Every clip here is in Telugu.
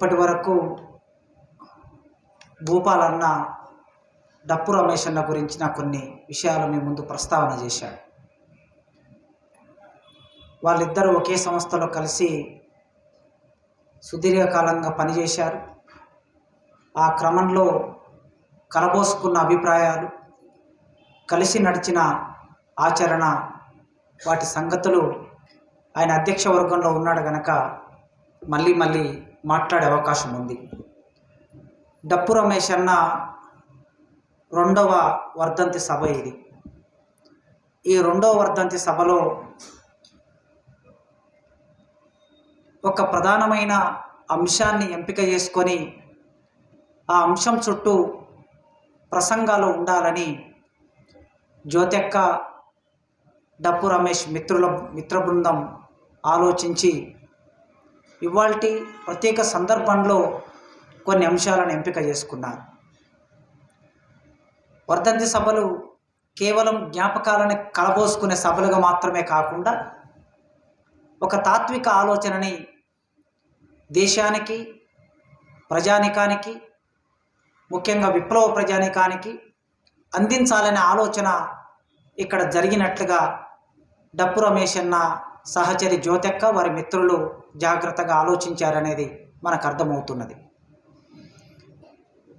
ఇప్పటి వరకు భూపాలన్న డప్పు రమేష్ అన్న గురించిన కొన్ని విషయాలు మీ ముందు ప్రస్తావన చేశాడు. వాళ్ళిద్దరూ ఒకే సంస్థలో కలిసి సుదీర్ఘకాలంగా పనిచేశారు. ఆ క్రమంలో కలబోసుకున్న అభిప్రాయాలు, కలిసి నడిచిన ఆచరణ, వాటి సంగతులు ఆయన అధ్యక్ష వర్గంలో ఉన్నాడు కనుక మళ్ళీ మాట్లాడే అవకాశం ఉంది. డప్పు రమేష్ అన్న రెండవ వర్ధంతి సభ ఇది. ఈ రెండవ వర్ధంతి సభలో ఒక ప్రధానమైన అంశాన్ని ఎంపిక చేసుకొని ఆ అంశం చుట్టూ ప్రసంగాలు ఉండాలని జ్యోతెక్క, డప్పు రమేష్ మిత్ర బృందం ఆలోచించి ఇవాల్టి ప్రత్యేక సందర్భంలో కొన్ని అంశాలను ఎంపిక చేసుకున్నారు. వర్ధంతి సభలు కేవలం జ్ఞాపకాలను కలబోసుకునే సభలుగా మాత్రమే కాకుండా ఒక తాత్విక ఆలోచనని దేశానికి, ప్రజానికానికి, ముఖ్యంగా విప్లవ ప్రజానికానికి అందించాలనే ఆలోచన ఇక్కడ జరిగినట్లుగా డప్పు రమేష్ అన్న సహచరి జ్యోతెక్క, వారి మిత్రులు జాగ్రత్తగా ఆలోచించారనేది మనకు అర్థమవుతున్నది.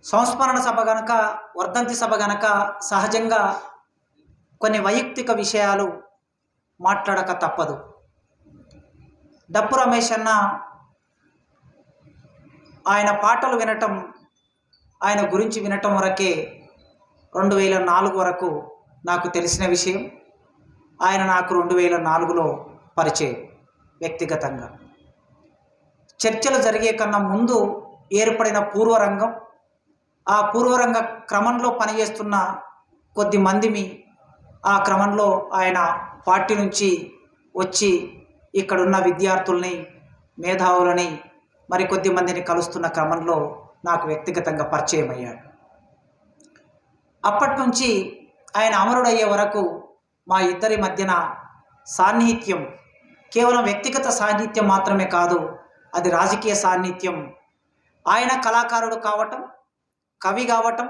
సంస్మరణ సభ గనక, వర్ధంతి సభ గనక సహజంగా కొన్ని వైయక్తిక విషయాలు మాట్లాడక తప్పదు. డప్పు రమేష్ అన్న ఆయన పాటలు వినటం, ఆయన గురించి వినటం వరకే 2004 వరకు నాకు తెలిసిన విషయం. ఆయన నాకు 2004లో పరిచయం వ్యక్తిగతంగా. చర్చలు జరిగే కన్నా ముందు ఏర్పడిన పూర్వరంగం, ఆ పూర్వరంగ క్రమంలో పనిచేస్తున్న కొద్ది మందిమి, ఆ క్రమంలో ఆయన పార్టీ నుంచి వచ్చి ఇక్కడున్న విద్యార్థుల్ని, మేధావులని, మరికొద్ది మందిని కలుస్తున్న క్రమంలో నాకు వ్యక్తిగతంగా పరిచయం అయ్యాడు. అప్పటి నుంచి ఆయన అమరుడయ్యే వరకు మా ఇద్దరి మధ్యన సాన్నిహిత్యం కేవలం వ్యక్తిగత సాన్నిహిత్యం మాత్రమే కాదు, అది రాజకీయ సాన్నిహిత్యం. ఆయన కళాకారుడు కావటం, కవి కావటం,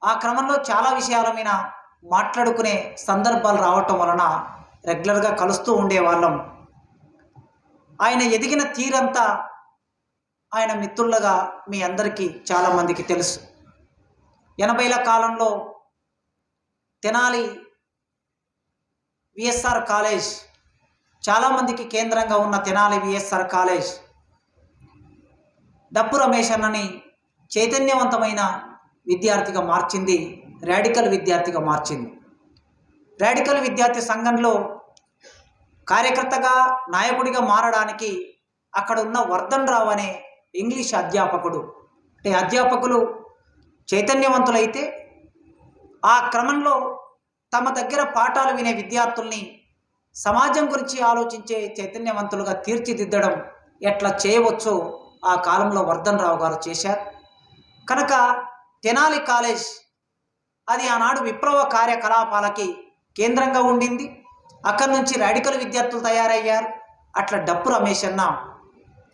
ఆ క్రమంలో చాలా విషయాల మీద మాట్లాడుకునే సందర్భాలు రావటం వలన రెగ్యులర్గా కలుస్తూ ఉండేవాళ్ళం. ఆయన ఎదిగిన తీరంతా ఆయన మిత్రులుగా మీ అందరికీ చాలామందికి తెలుసు. 80ల కాలంలో తెనాలి విఎస్ఆర్ కాలేజ్, చాలామందికి కేంద్రంగా ఉన్న తెనాలి విఎస్ఆర్ కాలేజ్ డప్పు రమేష్ అన్నని చైతన్యవంతమైన విద్యార్థిగా మార్చింది, రాడికల్ విద్యార్థిగా మార్చింది. రాడికల్ విద్యార్థి సంఘంలో కార్యకర్తగా, నాయకుడిగా మారడానికి అక్కడ ఉన్న వర్ధన్ రావు అనే ఇంగ్లీష్ అధ్యాపకుడు, అంటే అధ్యాపకులు చైతన్యవంతులైతే ఆ క్రమంలో తమ దగ్గర పాఠాలు వినే విద్యార్థుల్ని సమాజం గురించి ఆలోచించే చైతన్యవంతులుగా తీర్చిదిద్దడం ఎట్లా చేయవచ్చో ఆ కాలంలో వర్ధన్ రావు గారు చేశారు. కనుక తెనాలి కాలేజ్ అది ఆనాడు విప్లవ కార్యకలాపాలకి కేంద్రంగా ఉండింది. అక్కడి నుంచి రాడికల్ విద్యార్థులు తయారయ్యారు. అట్లా డప్పు రమేష్ అన్న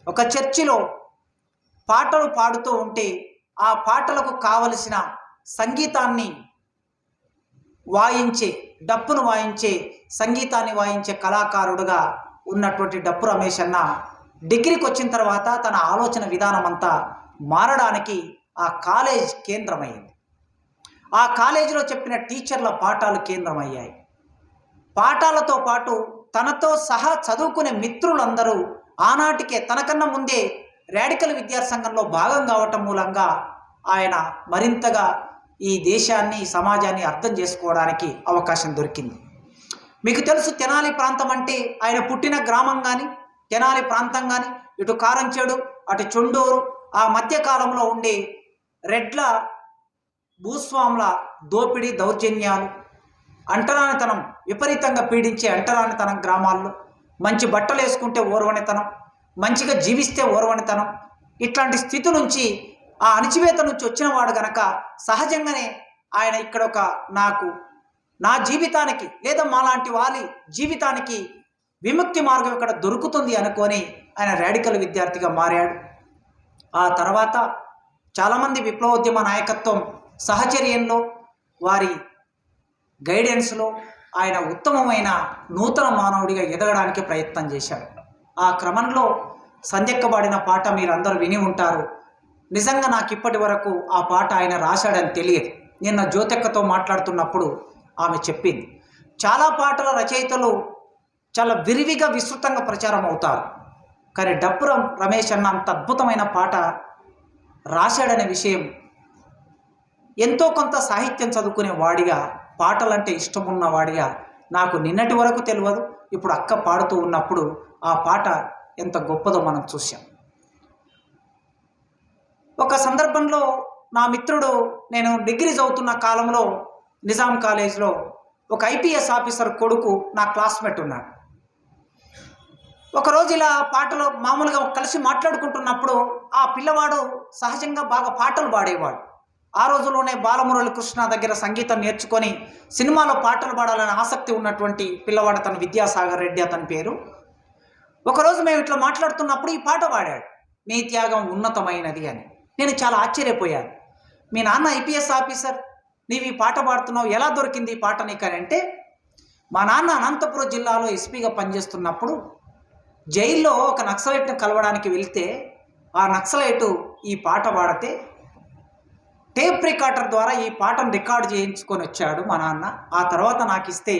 ఒక చర్చిలో పాటలు పాడుతూ ఉంటే ఆ పాటలకు కావలసిన సంగీతాన్ని వాయించే, డప్పును వాయించే, సంగీతాన్ని వాయించే కళాకారుడుగా ఉన్నటువంటి డప్పు రమేష్ అన్న డిగ్రీకి వచ్చిన తర్వాత తన ఆలోచన విధానం అంతా మారడానికి ఆ కాలేజ్ కేంద్రమైంది. ఆ కాలేజీలో చెప్పిన టీచర్ల పాఠాలు కేంద్రమయ్యాయి. పాఠాలతో పాటు తనతో సహా చదువుకునే మిత్రులందరూ ఆనాటికే తనకన్నా ముందే రాడికల్ విద్యార్థి సంఘంలో భాగం కావటం మూలంగా ఆయన మరింతగా ఈ దేశాన్ని, సమాజాన్ని అర్థం చేసుకోవడానికి అవకాశం దొరికింది. మీకు తెలుసు, తెనాలి ప్రాంతం అంటే ఆయన పుట్టిన గ్రామం కానీ, తెనాలి ప్రాంతం కానీ, ఇటు కారంచేడు, అటు చొండూరు, ఆ మధ్యకాలంలో ఉండే రెడ్ల భూస్వాముల దోపిడీ, దౌర్జన్యాలు, అంటరానితనం విపరీతంగా పీడించే అంటరానితనం గ్రామాల్లో, మంచి బట్టలు వేసుకుంటే ఓర్వనితనం, మంచిగా జీవిస్తే ఓర్వనితనం, ఇట్లాంటి స్థితి నుంచి, ఆ అణచివేత నుంచి వచ్చిన వాడు గనక సహజంగానే ఆయన ఇక్కడ ఒక నా జీవితానికి లేదా మాలాంటి వాళ్ళ జీవితానికి విముక్తి మార్గం ఇక్కడ దొరుకుతుంది అనుకొని ఆయన రాడికల్ విద్యార్థిగా మారాడు. ఆ తర్వాత చాలామంది విప్లవోద్యమ నాయకత్వం సహచర్యంలో, వారి గైడెన్స్లో ఆయన ఉత్తమమైన నూతన మానవుడిగా ఎదగడానికి ప్రయత్నం చేశాడు. ఆ క్రమంలో సంధ్యక్కబడిన పాట మీరందరూ విని ఉంటారు. నిజంగా నాకు ఇప్పటి వరకు ఆ పాట ఆయన రాశాడని తెలియదు. నిన్న జ్యోతక్కతో మాట్లాడుతున్నప్పుడు ఆమె చెప్పింది, చాలా పాటల రచయితలు చాలా విరివిగా విస్తృతంగా ప్రచారం అవుతారు, కానీ డప్పు రమేష్ అన్న అంత అద్భుతమైన పాట రాశాడనే విషయం, ఎంతో కొంత సాహిత్యం చదువుకునే వాడిగా, పాటలంటే ఇష్టమున్న వాడిగా నాకు నిన్నటి వరకు తెలియదు. ఇప్పుడు అక్క పాడుతూ ఉన్నప్పుడు ఆ పాట ఎంత గొప్పదో మనం చూసాం. ఒక సందర్భంలో నా మిత్రుడు, నేను డిగ్రీ చదువుతున్న కాలంలో నిజాం కాలేజ్లో ఒక ఐపీఎస్ ఆఫీసర్ కొడుకు నా క్లాస్మేట్ ఉన్నాడు. ఒకరోజు ఇలా పాటలు మామూలుగా కలిసి మాట్లాడుకుంటున్నప్పుడు ఆ పిల్లవాడు సహజంగా బాగా పాటలు పాడేవాడు. ఆ రోజుల్లోనే బాలమురళి కృష్ణ దగ్గర సంగీతం నేర్చుకొని సినిమాలో పాటలు పాడాలని ఆసక్తి ఉన్నటువంటి పిల్లవాడు, తన విద్యాసాగర్ రెడ్డి అతని పేరు. ఒకరోజు మేము ఇట్లా మాట్లాడుతున్నప్పుడు ఈ పాట పాడాడు, నీ త్యాగం ఉన్నతమైనది అని. నేను చాలా ఆశ్చర్యపోయాను. మీ నాన్న ఐపీఎస్ ఆఫీసర్, నీవు ఈ పాట పాడుతున్నావు, ఎలా దొరికింది ఈ పాట నీకు అని అంటే, మా నాన్న అనంతపురం జిల్లాలో ఎస్పీగా పనిచేస్తున్నప్పుడు జైల్లో ఒక నక్సలైట్ను కలవడానికి వెళ్తే ఆ నక్సలైటు ఈ పాట పాడితే టేప్ రికార్డర్ ద్వారా ఈ పాటను రికార్డు చేయించుకొని వచ్చాడు మా నాన్న. ఆ తర్వాత నాకు ఇస్తే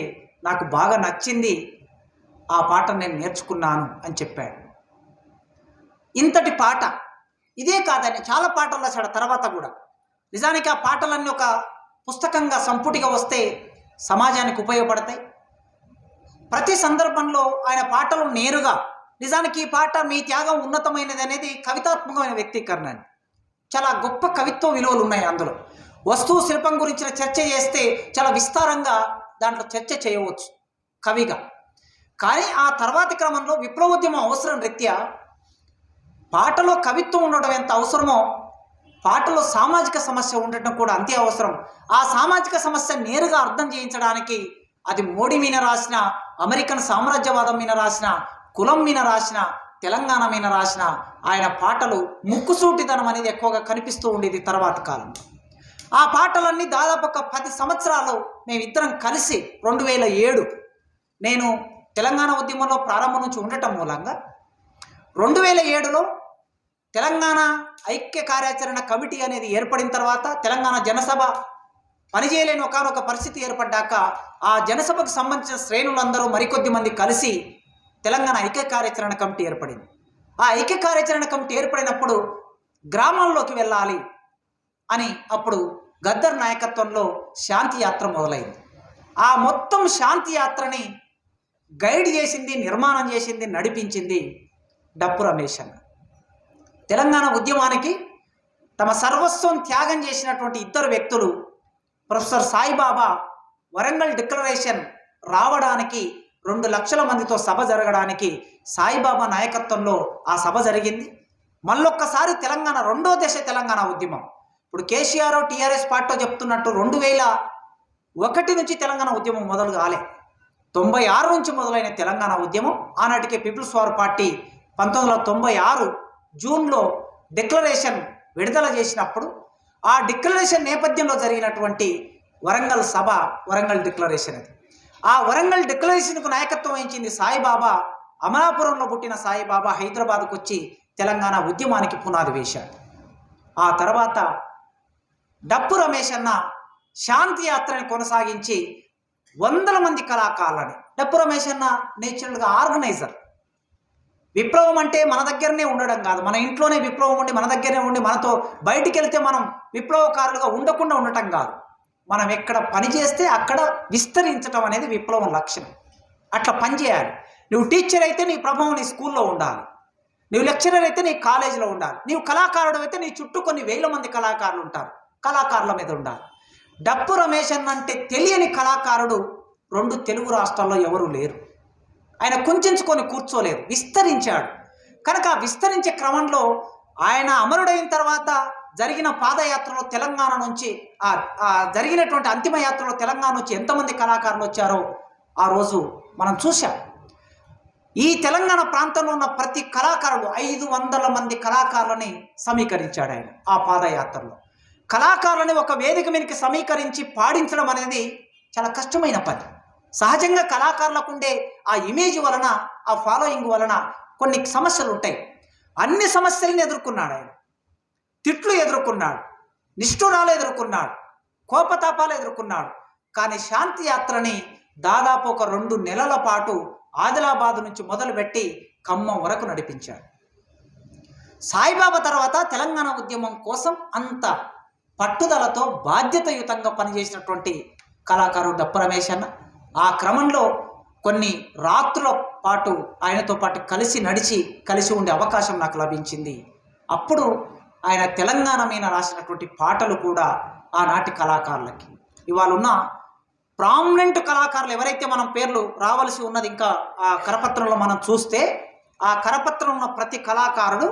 నాకు బాగా నచ్చింది, ఆ పాటను నేను నేర్చుకున్నాను అని చెప్పాడు. ఇంతటి పాట ఇదే కాదని చాలా పాటలు రాశాడు తర్వాత కూడా. నిజానికి ఆ పాటలన్నీ ఒక పుస్తకంగా సంపుటిగా వస్తే సమాజానికి ఉపయోగపడతాయి. ప్రతి సందర్భంలో ఆయన పాటలు నేరుగా, నిజానికి ఈ పాట మీ త్యాగం ఉన్నతమైనది అనేది కవితాత్మకమైన వ్యక్తీకరణ, చాలా గొప్ప కవిత్వ విలువలు ఉన్నాయి అందులో. వస్తువు శిల్పం గురించిన చర్చ చేస్తే చాలా విస్తారంగా దాంట్లో చర్చ చేయవచ్చు కవిగా. కానీ ఆ తర్వాతి క్రమంలో విప్లవోద్యమం అవసరం రీత్యా పాటలో కవిత్వం ఉండడం ఎంత అవసరమో పాటలో సామాజిక సమస్య ఉండటం కూడా అంతే అవసరం. ఆ సామాజిక సమస్య నేరుగా అర్థం చేయించడానికి అది మోడీ మీద రాసిన, అమెరికన్ సామ్రాజ్యవాదం మీద రాసిన, కులం మీద రాసిన, తెలంగాణ మీద రాసిన ఆయన పాటలు ముక్కుసూటితనం అనేది ఎక్కువగా కనిపిస్తూ ఉండేది తర్వాత కాలంలో. ఆ పాటలన్నీ దాదాపు ఒక 10 సంవత్సరాలు మేమిద్దరం కలిసి 2007 నేను తెలంగాణ ఉద్యమంలో ప్రారంభం నుంచి ఉండటం మూలంగా 2007లో తెలంగాణ ఐక్య కార్యాచరణ కమిటీ అనేది ఏర్పడిన తర్వాత తెలంగాణ జనసభ పనిచేయలేని ఒకనొక పరిస్థితి ఏర్పడ్డాక ఆ జనసభకు సంబంధించిన శ్రేణులందరూ మరికొద్ది మంది కలిసి తెలంగాణ ఐక్య కార్యాచరణ కమిటీ ఏర్పడింది. ఆ ఐక్య కార్యాచరణ కమిటీ ఏర్పడినప్పుడు గ్రామాల్లోకి వెళ్ళాలి అని అప్పుడు గద్దర్ నాయకత్వంలో శాంతి యాత్ర మొదలైంది. ఆ మొత్తం శాంతి యాత్రని గైడ్ చేసింది, నిర్మాణం చేసింది, నడిపించింది డప్పు రమేష్ అన్న. తెలంగాణ ఉద్యమానికి తమ సర్వస్వం త్యాగం చేసినటువంటి ఇద్దరు వ్యక్తులు, ప్రొఫెసర్ సాయిబాబా వరంగల్ డిక్లరేషన్ రావడానికి 2 లక్షల మందితో సభ జరగడానికి సాయిబాబా నాయకత్వంలో ఆ సభ జరిగింది. మళ్ళొక్కసారి తెలంగాణ 2వ దశ తెలంగాణ ఉద్యమం, ఇప్పుడు కేసీఆర్ టీఆర్ఎస్ పార్టీతో చెప్తున్నట్టు 2001 నుంచి తెలంగాణ ఉద్యమం మొదలు కాలే, 96 నుంచి మొదలైన తెలంగాణ ఉద్యమం. ఆనాటికే పీపుల్స్ వార్ పార్టీ 1996 జూన్లో డిక్లరేషన్ విడుదల చేసినప్పుడు ఆ డిక్లరేషన్ నేపథ్యంలో జరిగినటువంటి వరంగల్ సభ వరంగల్ డిక్లరేషన్. అది ఆ వరంగల్ డిక్లరేషన్కు నాయకత్వం వహించింది సాయిబాబా. అమలాపురంలో పుట్టిన సాయిబాబా హైదరాబాద్కు వచ్చి తెలంగాణ ఉద్యమానికి పునాది వేశాడు. ఆ తర్వాత డప్పు రమేష్ అన్న శాంతి యాత్రని కొనసాగించి 100 మంది కళాకారులని, డప్పు రమేష్ అన్న నేచురల్గా ఆర్గనైజర్. విప్లవం అంటే మన దగ్గరనే ఉండడం కాదు, మన ఇంట్లోనే విప్లవం ఉండి మన దగ్గరనే ఉండి మనతో బయటికి వెళ్తే మనం విప్లవకారులుగా ఉండకుండా ఉండటం కాదు, మనం ఎక్కడ పని చేస్తే అక్కడ విస్తరించడం అనేది విప్లవం లక్షణం. అట్లా పనిచేయాలి. నువ్వు టీచర్ అయితే నీ ప్రభావం నీ స్కూల్లో ఉండాలి, నువ్వు లెక్చరర్ అయితే నీ కాలేజీలో ఉండాలి, నీవు కళాకారుడు అయితే నీ చుట్టూ కొన్ని వేల మంది కళాకారులు ఉంటారు, కళాకారుల మీద ఉండాలి. డప్పు రమేష్ అంటే తెలియని కళాకారుడు 2 తెలుగు రాష్ట్రాల్లో ఎవరూ లేరు. ఆయన కుంచుకొని కూర్చోలేదు, విస్తరించాడు. కనుక ఆ విస్తరించే క్రమంలో ఆయన అమరుడైన తర్వాత జరిగిన పాదయాత్రలో తెలంగాణ నుంచి జరిగినటువంటి అంతిమ యాత్రలో తెలంగాణ నుంచి ఎంతమంది కళాకారులు వచ్చారో ఆ రోజు మనం చూసాం. ఈ తెలంగాణ ప్రాంతంలో ఉన్న ప్రతి కళాకారుడు 500 మంది కళాకారులని సమీకరించాడు ఆయన ఆ పాదయాత్రలో. కళాకారులని ఒక వేదిక మీదకి సమీకరించి పాడించడం అనేది చాలా కష్టమైన పని. సహజంగా కళాకారులకు ఉండే ఆ ఇమేజ్ వలన, ఆ ఫాలోయింగ్ వలన కొన్ని సమస్యలు ఉంటాయి. అన్ని సమస్యలను ఎదుర్కొన్నాడు ఆయన. తిట్లు ఎదుర్కొన్నాడు, నిష్ఠురాలు ఎదుర్కొన్నాడు, కోపతాపాలు ఎదుర్కొన్నాడు. కానీ శాంతి యాత్రని దాదాపు ఒక 2 నెలల పాటు ఆదిలాబాద్ నుంచి మొదలుపెట్టి ఖమ్మం వరకు నడిపించాడు. సాయిబాబా తర్వాత తెలంగాణ ఉద్యమం కోసం అంత పట్టుదలతో బాధ్యతయుతంగా పనిచేసినటువంటి కళాకారుడు డప్పు రమేష్ అన్న. ఆ క్రమంలో కొన్ని రాత్రుల పాటు ఆయనతో పాటు కలిసి ఉండే అవకాశం నాకు లభించింది. అప్పుడు ఆయన తెలంగాణ మీద రాసినటువంటి పాటలు కూడా ఆనాటి కళాకారులకి, ఇవాళ ఉన్న ప్రామినెంట్ కళాకారులు ఎవరైతే మనం పేర్లు రావాల్సి ఉన్నది ఇంకా ఆ కరపత్రంలో మనం చూస్తే, ఆ కరపత్రం ఉన్న ప్రతి కళాకారుడు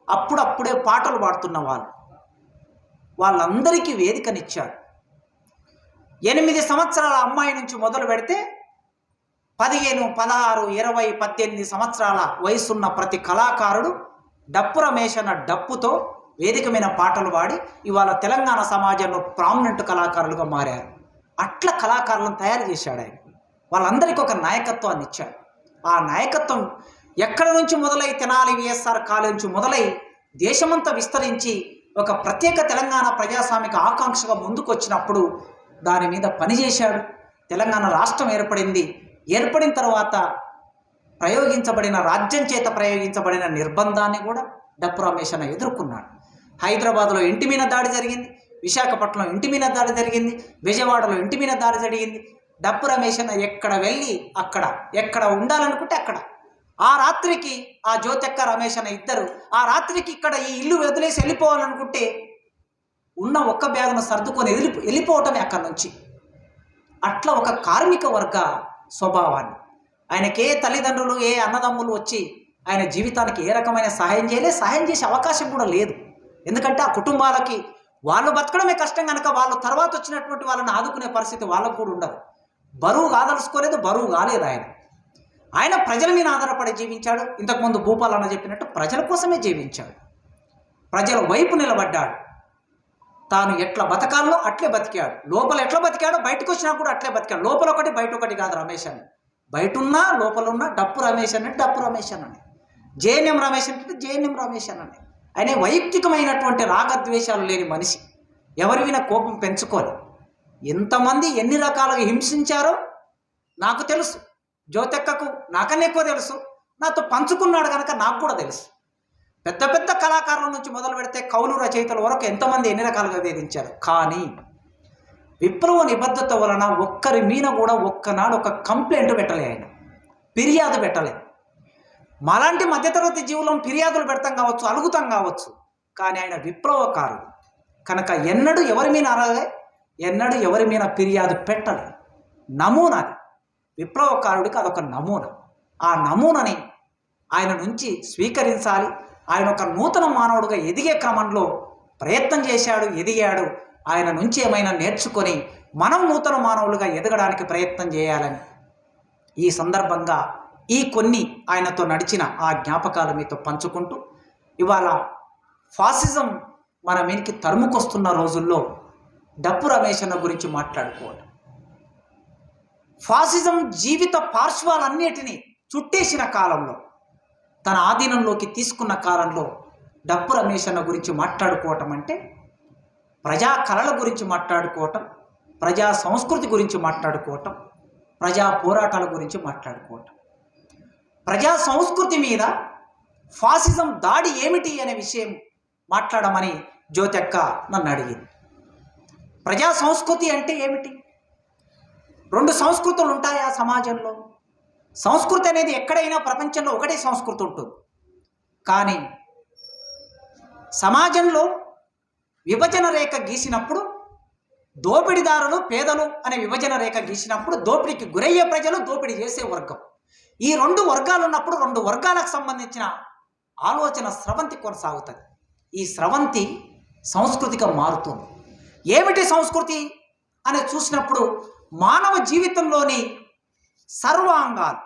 అప్పుడప్పుడే పాటలు పాడుతున్న వాళ్ళందరికీ వేదికనిచ్చాడు. 8 సంవత్సరాల అమ్మాయి నుంచి మొదలు పెడితే 15, 16, 20, 18 సంవత్సరాల వయసున్న ప్రతి కళాకారుడు డప్పు రమేష్ అన్న డప్పుతో వేదిక మీద పాటలు పాడి ఇవాళ తెలంగాణ సమాజంలో ప్రామినెంట్ కళాకారులుగా మారారు. అట్లా కళాకారులను తయారు చేశాడు ఆయన. వాళ్ళందరికీ ఒక నాయకత్వాన్ని ఇచ్చాడు. ఆ నాయకత్వం ఎక్కడి నుంచి మొదలై, తెనాలి విఎస్ఆర్ కాలేజ్ నుంచి మొదలై దేశమంతా విస్తరించి ఒక ప్రత్యేక తెలంగాణ ప్రజాస్వామిక ఆకాంక్షగా ముందుకు వచ్చినప్పుడు దాని మీద పనిచేశాడు. తెలంగాణ రాష్ట్రం ఏర్పడిన తర్వాత ప్రయోగించబడిన, రాజ్యం చేత ప్రయోగించబడిన నిర్బంధాన్ని కూడా డప్పు రమేష్ అన్న ఎదుర్కొన్నాడు. హైదరాబాద్లో ఇంటి మీద దాడి జరిగింది, విశాఖపట్నం ఇంటి మీద దాడి జరిగింది, విజయవాడలో ఇంటి మీద దాడి జరిగింది. డప్పు రమేష్ అన్న ఎక్కడ వెళ్ళి అక్కడ, ఎక్కడ ఉండాలనుకుంటే అక్కడ. ఆ రాత్రికి ఆ జ్యోతెక్క రమేష్ అన్న ఇద్దరు ఆ రాత్రికి ఇక్కడ ఈ ఇల్లు వదిలేసి వెళ్ళిపోవాలనుకుంటే ఉన్న ఒక్క బ్యాగును సర్దుకొని వెళ్ళిపోవటమే అక్కడి నుంచి. అట్లా ఒక కార్మిక వర్గ స్వభావాన్ని, ఆయనకే తల్లిదండ్రులు, ఏ అన్నదమ్ములు వచ్చి ఆయన జీవితానికి ఏ రకమైన సహాయం చేసే అవకాశం కూడా లేదు. ఎందుకంటే ఆ కుటుంబాలకి వాళ్ళు బతకడమే కష్టం కనుక వాళ్ళు తర్వాత వచ్చినటువంటి వాళ్ళని ఆదుకునే పరిస్థితి వాళ్ళకు కూడా ఉండదు. బరువు కాదలుచుకోలేదు, బరువు కాలేదు ఆయన ప్రజల మీద ఆధారపడి జీవించాడు. ఇంతకుముందు భూపాల్ అన్న చెప్పినట్టు ప్రజల కోసమే జీవించాడు, ప్రజల వైపు నిలబడ్డాడు. తాను ఎట్లా బతకాలో అట్లే బతికాడు. లోపల ఎట్లా బతికాడో బయటకు వచ్చినా కూడా అట్లే బతికాడు. లోపల ఒకటి బయట ఒకటి కాదు రమేష్ అని. బయట ఉన్నా లోపల ఉన్న డప్పు రమేష్ అన్నట్టు డప్పు రమేష్ అనండి, జేఎన్ఎం రమేష్ అంటే జేఎన్ఎం రమేష్ అనండి. ఆయన వైయక్తికమైనటువంటి రాగద్వేషాలు లేని మనిషి, ఎవరి విన కోపం పెంచుకోని. ఎంతమంది ఎన్ని రకాలుగా హింసించారో నాకు తెలుసు. జ్యోతెక్కకు నాకన్నా ఎక్కువ తెలుసు, నాతో పంచుకున్నాడు కనుక నాకు కూడా తెలుసు. పెద్ద పెద్ద కళాకారుల నుంచి మొదలు పెడితే కవులు రచయితల వరకు ఎంతమంది ఎన్ని రకాలుగా వేధించారు. కానీ విప్లవ నిబద్ధత వలన ఒక్కరి మీద కూడా ఒక్కనాడు ఒక కంప్లైంట్ పెట్టలే, ఆయన ఫిర్యాదు పెట్టలే. మాలాంటి మధ్యతరగతి జీవులం ఫిర్యాదులు పెడతాం కావచ్చు, అలుగుతాం కావచ్చు, కానీ ఆయన విప్లవకారుడు కనుక ఎన్నడూ ఎవరి మీద అరలే, ఎన్నడూ ఎవరి మీద ఫిర్యాదు పెట్టలే. నమూనాది విప్లవకారుడికి అదొక నమూనా. ఆ నమూనాని ఆయన నుంచి స్వీకరించాలి. ఆయన ఒక నూతన మానవుడిగా ఎదిగే క్రమంలో ప్రయత్నం చేశాడు, ఎదిగాడు. ఆయన నుంచి ఏమైనా నేర్చుకొని మనం నూతన మానవులుగా ఎదగడానికి ప్రయత్నం చేయాలని ఈ సందర్భంగా ఈ కొన్ని ఆయనతో నడిచిన ఆ జ్ఞాపకాలు మీతో పంచుకుంటూ, ఇవాళ ఫాసిజం మన మీదకి తరుముకొస్తున్న రోజుల్లో డప్పు రమేష్ అన్న గురించి మాట్లాడుకోవడం, ఫాసిజం జీవిత పార్శ్వాలన్నిటినీ చుట్టేసిన కాలంలో, తన ఆధీనంలోకి తీసుకున్న కాలంలో డప్పు రమేష్ అన్న గురించి మాట్లాడుకోవటం అంటే ప్రజా కళల గురించి మాట్లాడుకోవటం, ప్రజా సంస్కృతి గురించి మాట్లాడుకోవటం, ప్రజా పోరాటాల గురించి మాట్లాడుకోవటం. ప్రజా సంస్కృతి మీద ఫాసిజం దాడి ఏమిటి అనే విషయం మాట్లాడమని జ్యోతెక్క నన్ను అడిగింది. ప్రజా సంస్కృతి అంటే ఏమిటి? 2 సంస్కృతులు ఉంటాయా సమాజంలో? సంస్కృతి అనేది ఎక్కడైనా ప్రపంచంలో ఒకటే సంస్కృతి ఉంటుంది. కానీ సమాజంలో విభజన రేఖ గీసినప్పుడు, దోపిడీదారులు పేదలు అనే విభజన రేఖ గీసినప్పుడు దోపిడీకి గురయ్యే ప్రజలు, దోపిడీ చేసే వర్గం, ఈ 2 వర్గాలు ఉన్నప్పుడు 2 వర్గాలకు సంబంధించిన ఆలోచన స్రవంతి కొనసాగుతుంది. ఈ స్రవంతి సంస్కృతిగా మారుతుంది. ఏమిటి సంస్కృతి అని చూసినప్పుడు మానవ జీవితంలోని సర్వాంగాలు,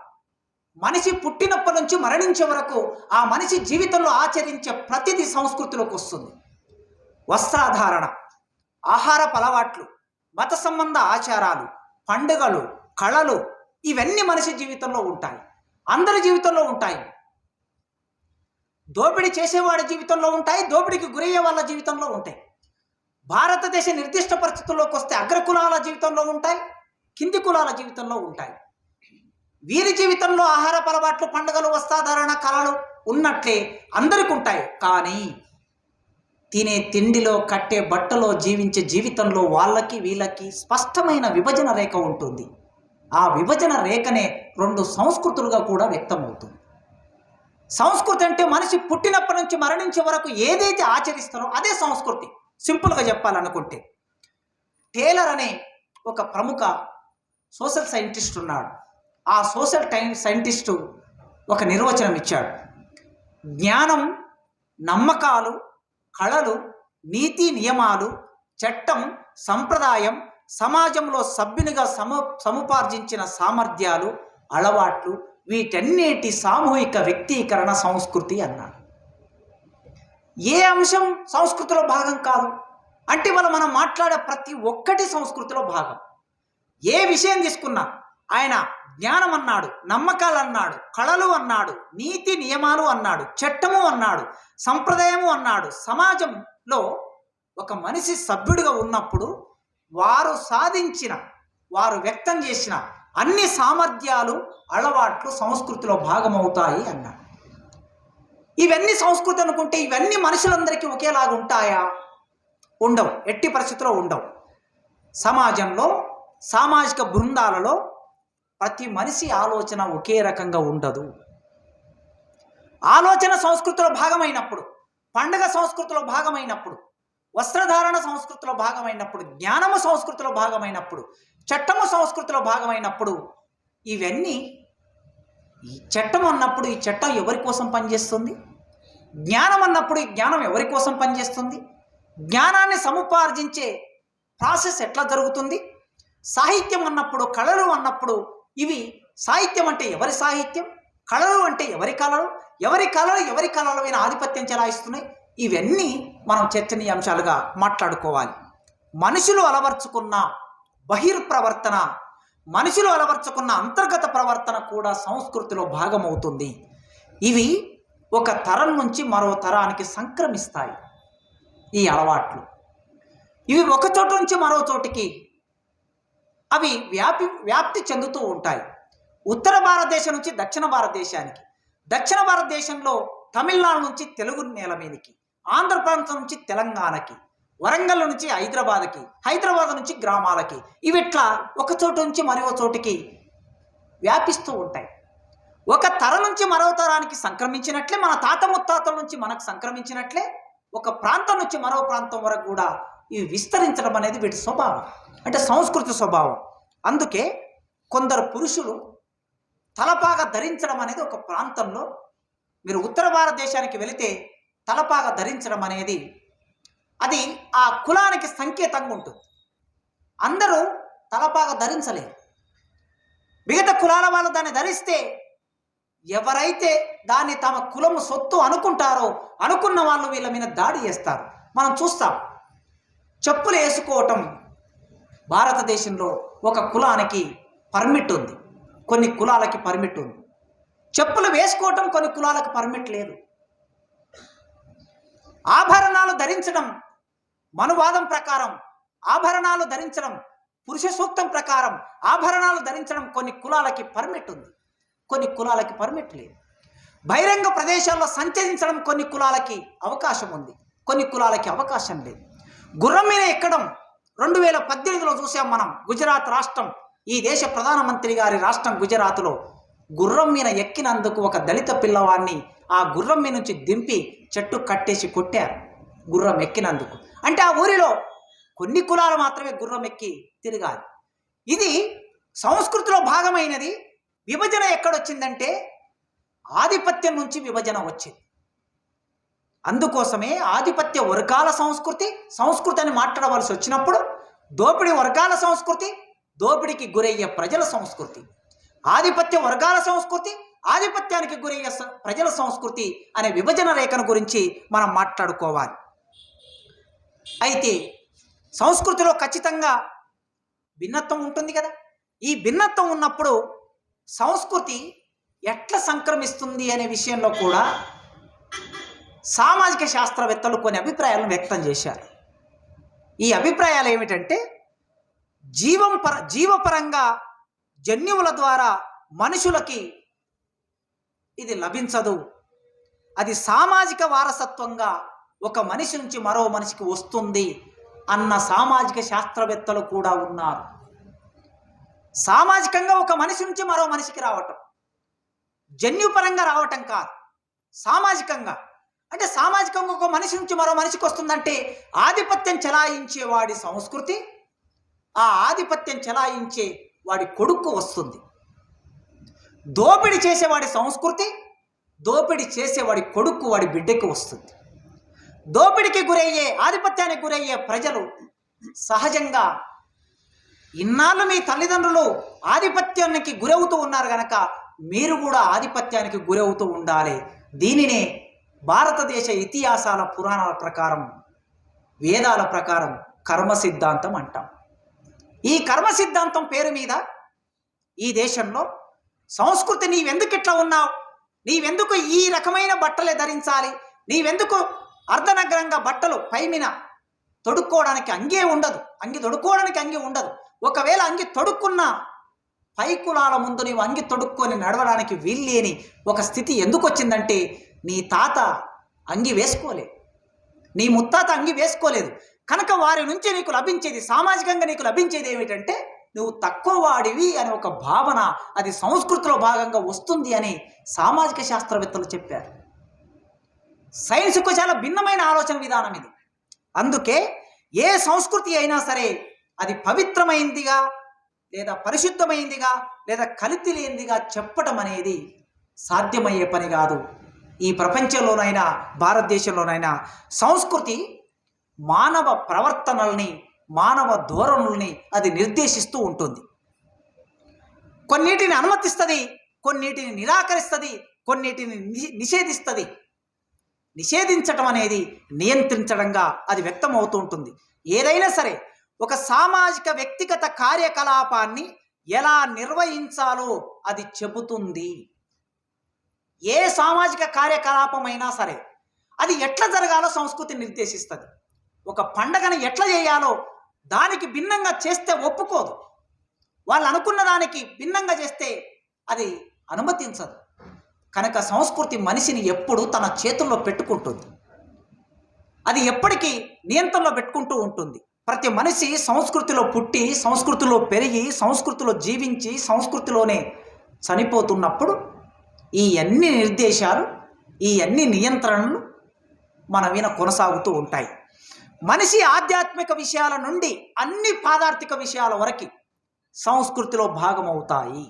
మనిషి పుట్టినప్పటి నుంచి మరణించే వరకు ఆ మనిషి జీవితంలో ఆచరించే ప్రతిదీ సంస్కృతిలోకి వస్తుంది. వస్త్రధారణ, ఆహారపు అలవాట్లు, మత సంబంధ ఆచారాలు, పండుగలు, కళలు, ఇవన్నీ మనిషి జీవితంలో ఉంటాయి. అందరి జీవితంలో ఉంటాయి. దోపిడీ చేసేవాడి జీవితంలో ఉంటాయి, దోపిడీకి గురయ్యే వాళ్ళ జీవితంలో ఉంటాయి. భారతదేశ నిర్దిష్ట పరిస్థితుల్లోకి వస్తే అగ్రకులాల జీవితంలో ఉంటాయి, కింది కులాల జీవితంలో ఉంటాయి. వీరి జీవితంలో ఆహారపు అలవాట్లు, పండుగలు, వస్త్రధారణ, కళలు ఉన్నట్లే అందరికీ ఉంటాయి. కానీ తినే తిండిలో, కట్టే బట్టలో, జీవించే జీవితంలో వాళ్ళకి వీళ్ళకి స్పష్టమైన విభజన రేఖ ఉంటుంది. ఆ విభజన రేఖనే రెండు సంస్కృతులుగా కూడా వ్యక్తమవుతుంది. సంస్కృతి అంటే మనిషి పుట్టినప్పటి నుంచి మరణించే వరకు ఏదైతే ఆచరిస్తారో అదే సంస్కృతి. సింపుల్గా చెప్పాలనుకుంటే, టేలర్ అనే ఒక ప్రముఖ సోషల్ సైంటిస్ట్ ఉన్నాడు. ఆ సోషల్ సైంటిస్టు ఒక నిర్వచనం ఇచ్చాడు. జ్ఞానం, నమ్మకాలు, కళలు, నీతి నియమాలు, చట్టం, సంప్రదాయం, సమాజంలో సభ్యునిగా సముపార్జించిన సామర్థ్యాలు, అలవాట్లు, వీటన్నిటి సామూహిక వ్యక్తీకరణ సంస్కృతి అన్నాడు. ఏ అంశం సంస్కృతిలో భాగం కాదు అంటే మనం మాట్లాడే ప్రతి ఒక్కటి సంస్కృతిలో భాగం. ఏ విషయం తీసుకున్నా ఆయన జ్ఞానం అన్నాడు, నమ్మకాలు అన్నాడు, కళలు అన్నాడు, నీతి నియమాలు అన్నాడు, చట్టము అన్నాడు, సంప్రదాయము అన్నాడు. సమాజంలో ఒక మనిషి సభ్యుడిగా ఉన్నప్పుడు వారు సాధించిన, వారు వ్యక్తం చేసిన అన్ని సామర్థ్యాలు, అలవాట్లు సంస్కృతిలో భాగమవుతాయి అన్నాడు. ఇవన్నీ సంస్కృతి అనుకుంటే ఇవన్నీ మనుషులందరికీ ఒకేలాగా ఉంటాయా? ఉండవు, ఎట్టి పరిస్థితుల్లో ఉండవు. సమాజంలో, సామాజిక బృందాలలో ప్రతి మనిషి ఆలోచన ఒకే రకంగా ఉండదు. ఆలోచన సంస్కృతిలో భాగమైనప్పుడు, పండుగ సంస్కృతిలో భాగమైనప్పుడు, వస్త్రధారణ సంస్కృతిలో భాగమైనప్పుడు, జ్ఞానము సంస్కృతిలో భాగమైనప్పుడు, చట్టము సంస్కృతిలో భాగమైనప్పుడు, ఇవన్నీ ఈ చట్టం అన్నప్పుడు ఈ చట్టం ఎవరి కోసం పనిచేస్తుంది? జ్ఞానం అన్నప్పుడు ఈ జ్ఞానం ఎవరి కోసం పనిచేస్తుంది? జ్ఞానాన్ని సముపార్జించే ప్రాసెస్ ఎట్లా జరుగుతుంది? సాహిత్యం అన్నప్పుడు, కళలు అన్నప్పుడు, ఇవి సాహిత్యం అంటే ఎవరి సాహిత్యం, కళలు అంటే ఎవరి కళలు, ఎవరి కళల మీద ఆధిపత్యం చెలాయిస్తున్నాయి? ఇవన్నీ మనం చర్చనీయాంశాలుగా మాట్లాడుకోవాలి. మనుషులు అలవర్చుకున్న బహిర్ప్రవర్తన, మనుషులు అలవర్చుకున్న అంతర్గత ప్రవర్తన కూడా సంస్కృతిలో భాగమవుతుంది. ఇవి ఒక తరం నుంచి మరో తరానికి సంక్రమిస్తాయి. ఈ అలవాట్లు ఇవి ఒక చోటు నుంచి మరో చోటికి అవి వ్యాప్తి చెందుతూ ఉంటాయి. ఉత్తర భారతదేశం నుంచి దక్షిణ భారతదేశానికి, దక్షిణ భారతదేశంలో తమిళనాడు నుంచి తెలుగు నేల మీదకి, ఆంధ్ర ప్రాంతం నుంచి తెలంగాణకి, వరంగల్ నుంచి హైదరాబాద్కి, హైదరాబాద్ నుంచి గ్రామాలకి, ఇవిట్లా ఒక చోటు నుంచి మరో చోటికి వ్యాపిస్తూ ఉంటాయి. ఒక తరం నుంచి మరో తరానికి సంక్రమించినట్లే, మన తాత ముత్తాతల నుంచి మనకు సంక్రమించినట్లే, ఒక ప్రాంతం నుంచి మరో ప్రాంతం వరకు కూడా ఇవి విస్తరించడం అనేది వీటి స్వభావం, అంటే సంస్కృతి స్వభావం. అందుకే కొందరు పురుషులు తలపాగా ధరించడం అనేది ఒక ప్రాంతంలో, మీరు ఉత్తర భారతదేశానికి వెళితే తలపాగా ధరించడం అనేది అది ఆ కులానికి సంకేతంగా ఉంటుంది. అందరూ తలపాగా ధరించలేరు. మిగతా కులాల వాళ్ళు దాన్ని ధరిస్తే ఎవరైతే దాన్ని తమ కులము సొత్తు అనుకుంటారో అనుకున్న వాళ్ళు వీళ్ళ మీద దాడి చేస్తారు. మనం చూస్తాం. చెప్పులు వేసుకోవటం భారతదేశంలో ఒక కులానికి పర్మిట్ ఉంది, కొన్ని కులాలకి పర్మిట్ ఉంది. చెప్పులు వేసుకోవటం కొన్ని కులాలకు పర్మిట్ లేదు. ఆభరణాలు ధరించడం మనువాదం ప్రకారం, ఆభరణాలు ధరించడం పురుష సూక్తం ప్రకారం ఆభరణాలు ధరించడం కొన్ని కులాలకి పర్మిట్ ఉంది, కొన్ని కులాలకి పర్మిట్ లేదు. బహిరంగ ప్రదేశాల్లో సంచరించడం కొన్ని కులాలకి అవకాశం ఉంది, కొన్ని కులాలకి అవకాశం లేదు. గుర్రం మీద ఎక్కడం 2018లో చూసాం మనం. గుజరాత్ రాష్ట్రం, ఈ దేశ ప్రధానమంత్రి గారి రాష్ట్రం గుజరాత్లో గుర్రం మీద ఎక్కినందుకు ఒక దళిత పిల్లవాడిని ఆ గుర్రం మీద నుంచి దింపి చెట్టు కట్టేసి కొట్టారు, గుర్రం ఎక్కినందుకు. అంటే ఆ ఊరిలో కొన్ని కులాలు మాత్రమే గుర్రం ఎక్కి తిరగాలి. ఇది సంస్కృతిలో భాగమైనది. విభజన ఎక్కడొచ్చిందంటే ఆధిపత్యం నుంచి విభజన వచ్చింది. అందుకోసమే ఆధిపత్య వర్గాల సంస్కృతి అని మాట్లాడవలసి వచ్చినప్పుడు దోపిడీ వర్గాల సంస్కృతి, దోపిడీకి గురయ్యే ప్రజల సంస్కృతి, ఆధిపత్య వర్గాల సంస్కృతి, ఆధిపత్యానికి గురయ్యే ప్రజల సంస్కృతి అనే విభజన రేఖను గురించి మనం మాట్లాడుకోవాలి. అయితే సంస్కృతిలో ఖచ్చితంగా భిన్నత్వం ఉంటుంది కదా. ఈ భిన్నత్వం ఉన్నప్పుడు సంస్కృతి ఎట్లా సంక్రమిస్తుంది అనే విషయంలో కూడా సామాజిక శాస్త్రవేత్తలు కొన్ని అభిప్రాయాలను వ్యక్తం చేశారు. ఈ అభిప్రాయాలు ఏమిటంటే, జీవపరంగా జన్యువుల ద్వారా మనుషులకి ఇది లభించదు, అది సామాజిక వారసత్వంగా ఒక మనిషి నుంచి మరో మనిషికి వస్తుంది అన్న సామాజిక శాస్త్రవేత్తలు కూడా ఉన్నారు. సామాజికంగా ఒక మనిషి నుంచి మరో మనిషికి రావటం, జన్యుపరంగా రావటం కాదు, సామాజికంగా. అంటే సామాజికంగా ఒక మనిషి నుంచి మరో మనిషికి వస్తుందంటే ఆధిపత్యం చెలాయించే వాడి సంస్కృతి, ఆ ఆధిపత్యం చెలాయించే వాడి కొడుకు వస్తుంది. దోపిడీ చేసేవాడి సంస్కృతి, దోపిడీ చేసేవాడి కొడుకు వాడి బిడ్డకి వస్తుంది. దోపిడీకి గురయ్యే, ఆధిపత్యానికి గురయ్యే ప్రజలు సహజంగా ఇన్నాళ్ళు మీ తల్లిదండ్రులు ఆధిపత్యానికి గురవుతూ ఉన్నారు కనుక మీరు కూడా ఆధిపత్యానికి గురవుతూ ఉండాలి. దీనినే భారతదేశ ఇతిహాసాల పురాణాల ప్రకారం, వేదాల ప్రకారం కర్మ సిద్ధాంతం అంటాం. ఈ కర్మ సిద్ధాంతం పేరు మీద ఈ దేశంలో సంస్కృతి, నీవెందుకు ఇట్లా ఉన్నావు, నీవెందుకు ఈ రకమైన బట్టలే ధరించాలి, నీవెందుకు అర్ధనగ్నంగా బట్టలు పైమిన తొడుక్కోవడానికి అంగే ఉండదు, అంగి తొడుక్కోవడానికి అంగి ఉండదు, ఒకవేళ అంగి తొడుక్కున్న పై కులాల ముందు నీవు అంగి తొడుక్కొని నడవడానికి వీల్లేని ఒక స్థితి ఎందుకు వచ్చిందంటే, నీ తాత అంగి వేసుకోలేదు, నీ ముత్తాత అంగి వేసుకోలేదు కనుక వారి నుంచి నీకు లభించేది, సామాజికంగా నీకు లభించేది ఏమిటంటే నువ్వు తక్కువ వాడివి అనే ఒక భావన, అది సంస్కృతిలో భాగంగా వస్తుంది అని సామాజిక శాస్త్రవేత్తలు చెప్పారు. సైన్స్కు చాలా భిన్నమైన ఆలోచన విధానం ఇది. అందుకే ఏ సంస్కృతి అయినా సరే అది పవిత్రమైందిగా లేదా పరిశుద్ధమైందిగా లేదా కల్తీ లేనిదిగా చెప్పటం అనేది సాధ్యమయ్యే పని కాదు. ఈ ప్రపంచంలోనైనా భారతదేశంలోనైనా సంస్కృతి మానవ ప్రవర్తనల్ని, మానవ ధోరణుల్ని అది నిర్దేశిస్తూ ఉంటుంది. కొన్నిటిని అనుమతిస్తుంది, కొన్నిటిని నిరాకరిస్తుంది, కొన్నిటిని నిషేధిస్తుంది. నిషేధించటం అనేది నియంత్రించడంగా అది వ్యక్తమవుతూ ఉంటుంది. ఏదైనా సరే ఒక సామాజిక వ్యక్తిగత కార్యకలాపాన్ని ఎలా నిర్వహించాలో అది చెబుతుంది. ఏ సామాజిక కార్యకలాపమైనా సరే అది ఎట్లా జరగాలో సంస్కృతి నిర్దేశిస్తుంది. ఒక పండగను ఎట్లా చేయాలో దానికి భిన్నంగా చేస్తే ఒప్పుకోదు, వాళ్ళు అనుకున్న దానికి భిన్నంగా చేస్తే అది అనుమతించదు. కనుక సంస్కృతి మనిషిని ఎప్పుడు తన చేతుల్లో పెట్టుకుంటుంది, అది ఎప్పటికీ నియంత్రణలో పెట్టుకుంటూ ఉంటుంది. ప్రతి మనిషి సంస్కృతిలో పుట్టి, సంస్కృతిలో పెరిగి, సంస్కృతిలో జీవించి, సంస్కృతిలోనే చనిపోతున్నప్పుడు ఈ అన్ని నిర్దేశాలు, ఈ అన్ని నియంత్రణలు మన మీద కొనసాగుతూ ఉంటాయి. మనిషి ఆధ్యాత్మిక విషయాల నుండి అన్ని పాదార్థిక విషయాల వరకు సంస్కృతిలో భాగమవుతాయి.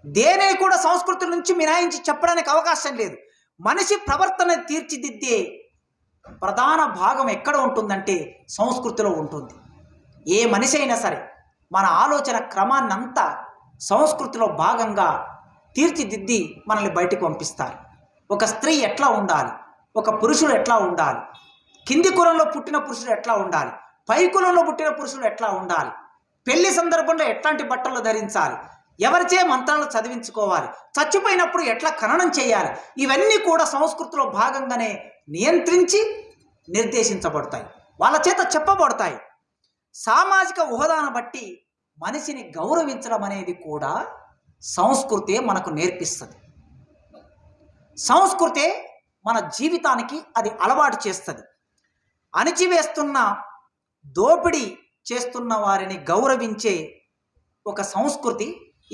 దేనిని కూడా సంస్కృతి నుంచి మినహాయించి చెప్పడానికి అవకాశం లేదు. మనిషి ప్రవర్తన తీర్చిదిద్దే ప్రధాన భాగం ఎక్కడ ఉంటుందంటే సంస్కృతిలో ఉంటుంది. ఏ మనిషి అయినా సరే మన ఆలోచన క్రమాన్నంతా సంస్కృతిలో భాగంగా తీర్చిదిద్ది మనల్ని బయటకు పంపిస్తారు. ఒక స్త్రీ ఎట్లా ఉండాలి, ఒక పురుషుడు ఎట్లా ఉండాలి, కింది కులంలో పుట్టిన పురుషుడు ఎట్లా ఉండాలి, పై కులంలో పుట్టిన పురుషుడు ఎట్లా ఉండాలి, పెళ్లి సందర్భంలో ఎట్లాంటి బట్టలు ధరించాలి, ఎవరిచే మంత్రాలు చదివించుకోవాలి, చచ్చిపోయినప్పుడు ఎట్లా ఖననం చేయాలి, ఇవన్నీ కూడా సంస్కృతిలో భాగంగానే నియంత్రించి నిర్దేశించబడతాయి, వాళ్ళ చేత చెప్పబడతాయి. సామాజిక హోదాను బట్టి మనిషిని గౌరవించడం అనేది కూడా సంస్కృతే మనకు నేర్పిస్తుంది. సంస్కృతే మన జీవితానికి అది అలవాటు చేస్తుంది. అణిచివేస్తున్న, దోపిడీ చేస్తున్న వారిని గౌరవించే ఒక సంస్కృతి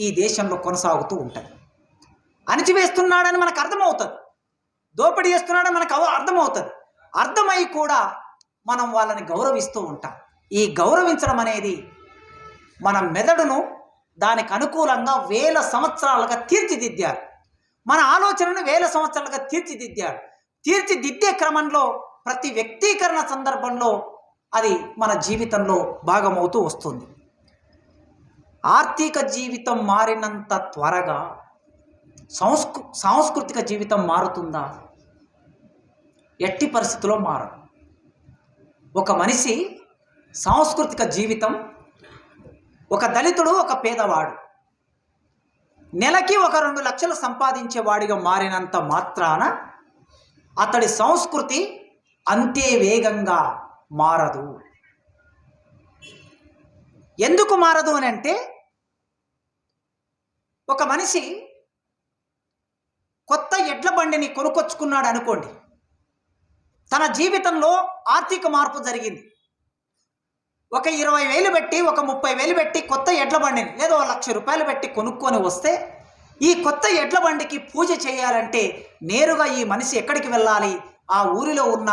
ఈ దేశంలో కొనసాగుతూ ఉంటుంది. అణిచివేస్తున్నాడని మనకు అర్థమవుతుంది, దోపిడీ చేస్తున్నాడని మనకు అర్థమవుతుంది. అర్థమై కూడా మనం వాళ్ళని గౌరవిస్తూ ఉంటాం. ఈ గౌరవించడం అనేది మన మెదడును దానికి అనుకూలంగా వేల సంవత్సరాలుగా తీర్చిదిద్దారు. మన ఆలోచనను వేల సంవత్సరాలుగా తీర్చిదిద్దారు. తీర్చిదిద్దే క్రమంలో ప్రతి వ్యక్తీకరణ సందర్భంలో అది మన జీవితంలో భాగమవుతూ వస్తుంది. ఆర్థిక జీవితం మారినంత త్వరగా సాంస్కృతిక జీవితం మారుతుందా? ఎట్టి పరిస్థితుల్లో మారదు. ఒక మనిషి సాంస్కృతిక జీవితం, ఒక దళితుడు, ఒక పేదవాడు నెలకి 1-2 లక్షలు సంపాదించేవాడిగా మారినంత మాత్రాన అతడి సంస్కృతి అంతే వేగంగా మారదు. ఎందుకు మారదు అని అంటే, ఒక మనిషి కొత్త ఎడ్ల బండిని కొనుక్కొచ్చుకున్నాడు అనుకోండి, తన జీవితంలో ఆర్థిక మార్పు జరిగింది. ఒక 20,000 పెట్టి, ఒక 30,000 పెట్టి కొత్త ఎడ్ల బండిని ఏదో 1,00,000 రూపాయలు పెట్టి కొనుక్కొని వస్తే, ఈ కొత్త ఎడ్ల బండికి పూజ చేయాలంటే నేరుగా ఈ మనిషి ఎక్కడికి వెళ్ళాలి? ఆ ఊరిలో ఉన్న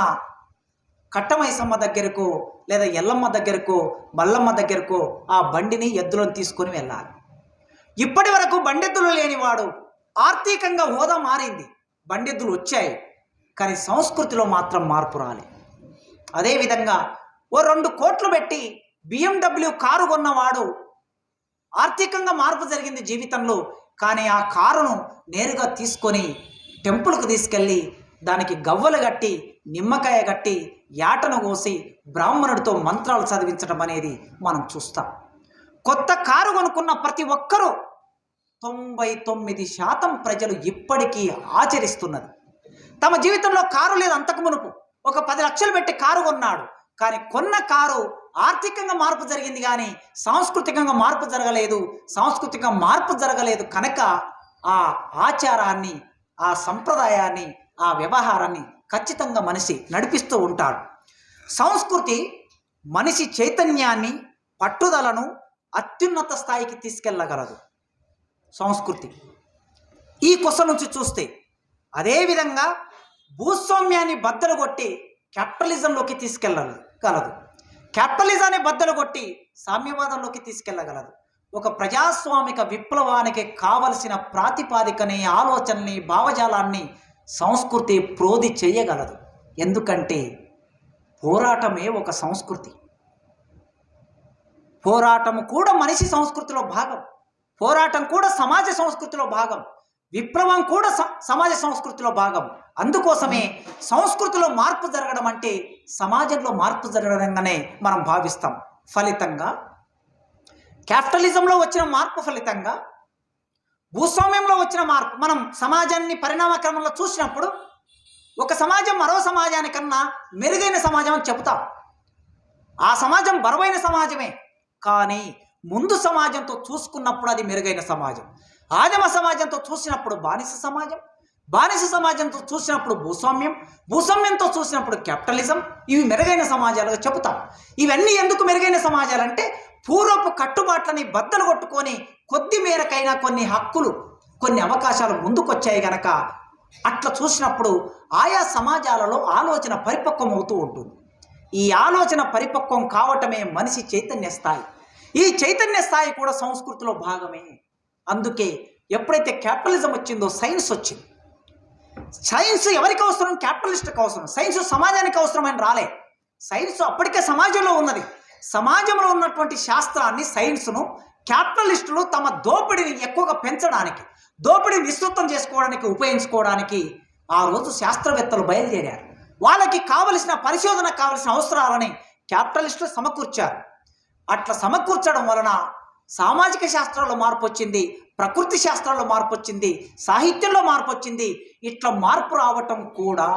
కట్టమైసమ్మ దగ్గరకు, లేదా ఎల్లమ్మ దగ్గరకు, మల్లమ్మ దగ్గరకు ఆ బండిని, ఎద్దులను తీసుకొని వెళ్ళాలి. ఇప్పటి వరకు బండెద్దులు లేనివాడు ఆర్థికంగా హోదా మారింది, బండెద్దులు వచ్చాయి, కానీ సంస్కృతిలో మాత్రం మార్పు రాలేదు. అదేవిధంగా ఓ 2 కోట్లు పెట్టి BMW కారు కొన్నవాడు ఆర్థికంగా మార్పు జరిగింది జీవితంలో, కానీ ఆ కారును నేరుగా తీసుకొని టెంపుల్కు తీసుకెళ్ళి దానికి గవ్వలు కట్టి, నిమ్మకాయ కట్టి, యాటను కోసి బ్రాహ్మణుడితో మంత్రాలు చదివించడం అనేది మనం చూస్తాం. కొత్త కారు కొనుక్కున్న ప్రతి ఒక్కరూ 99% ప్రజలు ఇప్పటికీ ఆచరిస్తున్నది. తమ జీవితంలో కారు లేదు అంతకు మునుపు, ఒక 10 లక్షలు పెట్టి కారు కొన్నాడు, కానీ కొన్న కారు ఆర్థికంగా మార్పు జరిగింది కానీ సాంస్కృతికంగా మార్పు జరగలేదు. సాంస్కృతిక మార్పు జరగలేదు కనుక ఆ ఆచారాన్ని, ఆ సంప్రదాయాన్ని, ఆ వ్యవహారాన్ని ఖచ్చితంగా మనిషి నడిపిస్తూ ఉంటాడు. సంస్కృతి మనిషి చైతన్యాన్ని, పట్టుదలను అత్యున్నత స్థాయికి తీసుకెళ్ళగలదు. సంస్కృతి ఈ కొస నుంచి చూస్తే, అదేవిధంగా భూస్వామ్యాన్ని బద్దలు కొట్టి క్యాపిటలిజంలోకి తీసుకెళ్ళగలదు. క్యాపిటలిజాన్ని బద్దలు కొట్టి సామ్యవాదంలోకి తీసుకెళ్ళగలదు. ఒక ప్రజాస్వామిక విప్లవానికి కావలసిన ప్రాతిపాదికని, ఆలోచనని, భావజాలాన్ని సంస్కృతి ప్రోధి చేయగలదు. ఎందుకంటే పోరాటమే ఒక సంస్కృతి. పోరాటం కూడా మనిషి సంస్కృతిలో భాగం, పోరాటం కూడా సమాజ సంస్కృతిలో భాగం, విప్లవం కూడా సమాజ సంస్కృతిలో భాగం. అందుకోసమే సంస్కృతిలో మార్పు జరగడం అంటే సమాజంలో మార్పు జరగడంగానే మనం భావిస్తాం. ఫలితంగా క్యాపిటలిజంలో వచ్చిన మార్పు ఫలితంగా భూస్వామ్యంలో వచ్చిన మార్పు మనం సమాజాన్ని పరిణామక్రమంలో చూసినప్పుడు ఒక సమాజం మరో సమాజానికన్నా మెరుగైన సమాజం అని చెబుతాం. ఆ సమాజం బరువైన సమాజమే, కానీ ముందు సమాజంతో చూసుకున్నప్పుడు అది మెరుగైన సమాజం. ఆదిమ సమాజంతో చూసినప్పుడు బానిస సమాజం, బానిస సమాజంతో చూసినప్పుడు భూస్వామ్యం, భూస్వామ్యంతో చూసినప్పుడు క్యాపిటలిజం, ఇవి మెరుగైన సమాజాలుగా చెబుతాం. ఇవన్నీ ఎందుకు మెరుగైన సమాజాలంటే పూర్వపు కట్టుబాట్లని బద్దలు కొట్టుకొని కొద్ది మేరకైనా కొన్ని హక్కులు, కొన్ని అవకాశాలు ముందుకొచ్చాయి గనక అట్లా చూసినప్పుడు ఆయా సమాజాలలో ఆలోచన పరిపక్వం అవుతూ ఉంటుంది. ఈ ఆలోచన పరిపక్వం కావటమే మనిషి చైతన్య స్థాయి. ఈ చైతన్య స్థాయి కూడా సంస్కృతిలో భాగమే. అందుకే ఎప్పుడైతే క్యాపిటలిజం వచ్చిందో సైన్స్ వచ్చింది. సైన్స్ ఎవరికి అవసరం? క్యాపిటలిస్ట్కి అవసరం. సైన్స్ సమాజానికి అవసరమని రాలే. సైన్స్ అప్పటికే సమాజంలో ఉన్నది. సమాజంలో ఉన్నటువంటి శాస్త్రాన్ని, సైన్స్ను క్యాపిటలిస్టులు తమ దోపిడిని ఎక్కువగా పెంచడానికి, దోపిడిని విస్తృతం చేసుకోవడానికి, ఉపయోగించుకోవడానికి ఆ రోజు శాస్త్రవేత్తలు బయలుదేరారు. వాళ్ళకి కావలసిన పరిశోధన, కావలసిన అవసరాలని క్యాపిటలిస్టులు సమకూర్చారు. అట్లా సమకూర్చడం వలన సామాజిక శాస్త్రాల్లో మార్పు వచ్చింది, ప్రకృతి శాస్త్రాల్లో మార్పు వచ్చింది, సాహిత్యంలో మార్పు వచ్చింది. ఇట్లా మార్పు రావటం కూడా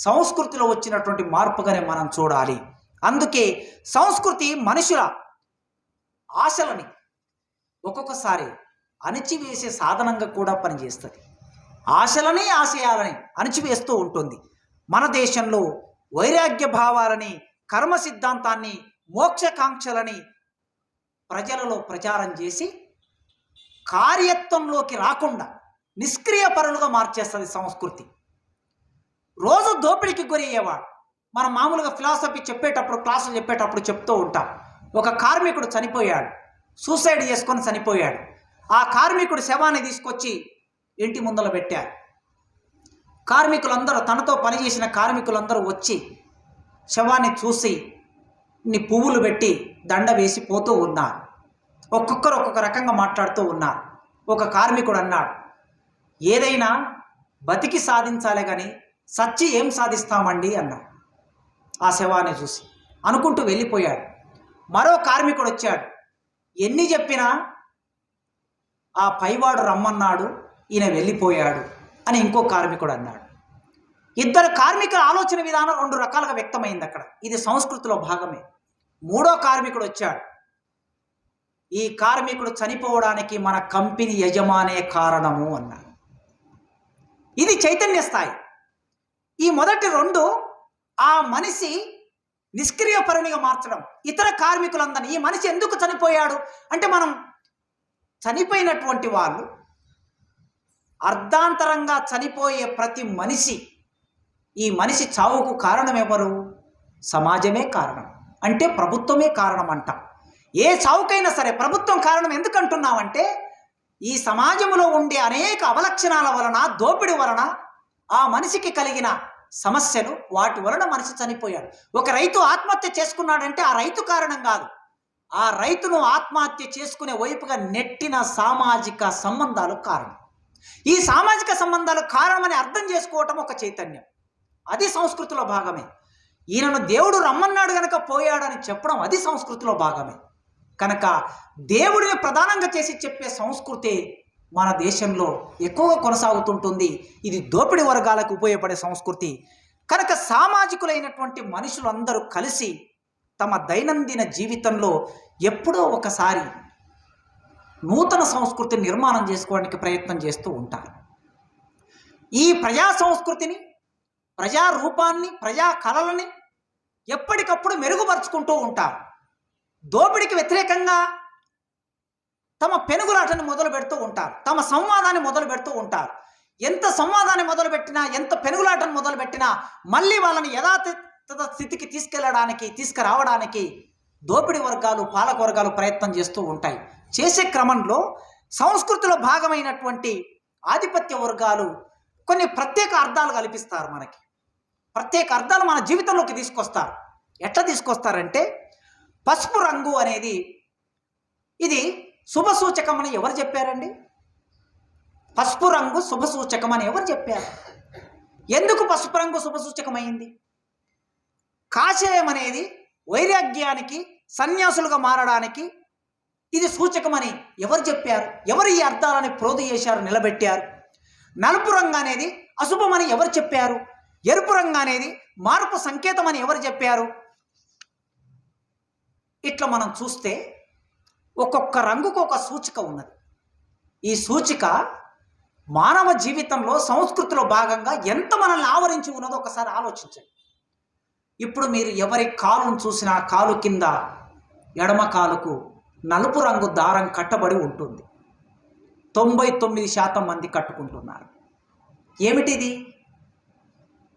సంస్కృతిలో వచ్చినటువంటి మార్పుగానే మనం చూడాలి. అందుకే సంస్కృతి మనుషుల ఆశలని ఒక్కొక్కసారి అణిచివేసే సాధనంగా కూడా పనిచేస్తుంది. ఆశలని, ఆశయాలని అణిచివేస్తూ ఉంటుంది. మన దేశంలో వైరాగ్య భావాలని, కర్మ సిద్ధాంతాన్ని, మోక్షకాంక్షలని ప్రజలలో ప్రచారం చేసి కార్యత్వంలోకి రాకుండా నిష్క్రియ పరులుగా మార్చేస్తుంది సంస్కృతి. రోజు దోపిడీకి గురయ్యేవాడు. మనం మామూలుగా ఫిలాసఫీ చెప్పేటప్పుడు, క్లాసులు చెప్పేటప్పుడు చెప్తూ ఉంటాం. ఒక కార్మికుడు చనిపోయాడు, సూసైడ్ చేసుకొని చనిపోయాడు. ఆ కార్మికుడు శవాన్ని తీసుకొచ్చి ఇంటి ముందర పెట్టారు. కార్మికులందరూ, తనతో పనిచేసిన కార్మికులందరూ వచ్చి శవాన్ని చూసి పువ్వులు పెట్టి దండ వేసి పోతూ ఉన్నారు. ఒక్కొక్కరు ఒక్కొక్క రకంగా మాట్లాడుతూ ఉన్నారు. ఒక కార్మికుడు అన్నాడు, ఏదైనా బతికి సాధించాలే కానీ సచ్చి ఏం సాధిస్తామండి అన్నాడు. ఆ శవాన్ని చూసి అనుకుంటూ వెళ్ళిపోయాడు. మరో కార్మికుడు వచ్చాడు. ఎన్ని చెప్పినా ఆ పైవాడు రమ్మన్నాడు, ఈయన వెళ్ళిపోయాడు అని ఇంకో కార్మికుడు అన్నాడు. ఇద్దరు కార్మికుల ఆలోచన విధానం రెండు రకాలుగా వ్యక్తమైంది అక్కడ. ఇది సంస్కృతిలో భాగమే. మూడో కార్మికుడు వచ్చాడు. ఈ కార్మికుడు చనిపోవడానికి మన కంపెనీ యజమానే కారణము అన్నాడు. ఇది చైతన్య స్థాయి. ఈ మొదటి రెండు ఆ మనిషి నిష్క్రియ పరునిగా మార్చడం. ఇతర కార్మికులందరినీ ఈ మనిషి ఎందుకు చనిపోయాడు అంటే, మనం చనిపోయినటువంటి వాళ్ళు అర్ధాంతరంగా చనిపోయే ప్రతి మనిషి, ఈ మనిషి చావుకు కారణం ఎవరు? సమాజమే కారణం, అంటే ప్రభుత్వమే కారణం అంట. ఏ చావుకైనా సరే ప్రభుత్వం కారణం. ఎందుకు అంటున్నామంటే, ఈ సమాజంలో ఉండే అనేక అవలక్షణాల వలన, దోపిడీ వలన ఆ మనిషికి కలిగిన సమస్యలు, వాటి వలన మనిషి చనిపోయాడు. ఒక రైతు ఆత్మహత్య చేసుకున్నాడంటే ఆ రైతు కారణం కాదు, ఆ రైతును ఆత్మహత్య చేసుకునే వైపుగా నెట్టిన సామాజిక సంబంధాలు కారణం. ఈ సామాజిక సంబంధాలు కారణమని అర్థం చేసుకోవటం ఒక చైతన్యం. అది సంస్కృతిలో భాగమే. ఈయనను దేవుడు రమ్మన్నాడు కనుక పోయాడని చెప్పడం అది సంస్కృతిలో భాగమే. కనుక దేవుడిని ప్రధానంగా చేసి చెప్పే సంస్కృతి మన దేశంలో ఎక్కువగా కొనసాగుతుంటుంది. ఇది దోపిడీ వర్గాలకు ఉపయోగపడే సంస్కృతి. కనుక సామాజికులైనటువంటి మనుషులందరూ కలిసి తమ దైనందిన జీవితంలో ఎప్పుడో ఒకసారి నూతన సంస్కృతిని నిర్మాణం చేసుకోవడానికి ప్రయత్నం చేస్తూ ఉంటారు. ఈ ప్రజా సంస్కృతిని, ప్రజా రూపాన్ని, ప్రజా కళలని ఎప్పటికప్పుడు మెరుగుపరుచుకుంటూ ఉంటారు. దోపిడీకి వ్యతిరేకంగా తమ పెనుగులాటను మొదలు పెడుతూ ఉంటారు, తమ సంవాదాన్ని మొదలు పెడుతూ ఉంటారు. ఎంత సంవాదాన్ని మొదలుపెట్టినా, ఎంత పెనుగులాటను మొదలుపెట్టినా మళ్ళీ వాళ్ళని యథాతథ స్థితికి తీసుకురావడానికి దోపిడీ వర్గాలు, పాలక వర్గాలు ప్రయత్నం చేస్తూ ఉంటాయి. చేసే క్రమంలో సంస్కృతిలో భాగమైనటువంటి ఆధిపత్య వర్గాలు కొన్ని ప్రత్యేక అర్థాలు కల్పిస్తారు. మనకి ప్రత్యేక అర్థాలు మన జీవితంలోకి తీసుకొస్తారు. ఎట్లా తీసుకొస్తారంటే, పసుపు రంగు అనేది ఇది శుభ సూచకం అని ఎవరు చెప్పారండి? పసుపు రంగు శుభ సూచకం అని ఎవరు చెప్పారు? ఎందుకు పసుపు రంగు శుభ సూచకమైంది? కాషాయం అనేది వైరాగ్యానికి, సన్యాసులుగా మారడానికి ఇది సూచకమని ఎవరు చెప్పారు? ఎవరు ఈ అర్థాలని ప్రోధ చేశారు, నిలబెట్టారు? నలుపు రంగు అనేది అశుభమని ఎవరు చెప్పారు? ఎరుపు రంగు అనేది మార్పు సంకేతం అని ఎవరు చెప్పారు? ఇట్లా మనం చూస్తే ఒక్కొక్క రంగుకు ఒక సూచిక ఉన్నది. ఈ సూచిక మానవ జీవితంలో, సంస్కృతిలో భాగంగా ఎంత మనల్ని ఆవరించి ఉన్నదో ఒకసారి ఆలోచించండి. ఇప్పుడు మీరు ఎవరి కాలును చూసినా కాలు కింద ఎడమ కాలుకు నలుపు రంగు దారం కట్టబడి ఉంటుంది. 99% మంది కట్టుకుంటున్నారు. ఏమిటిది?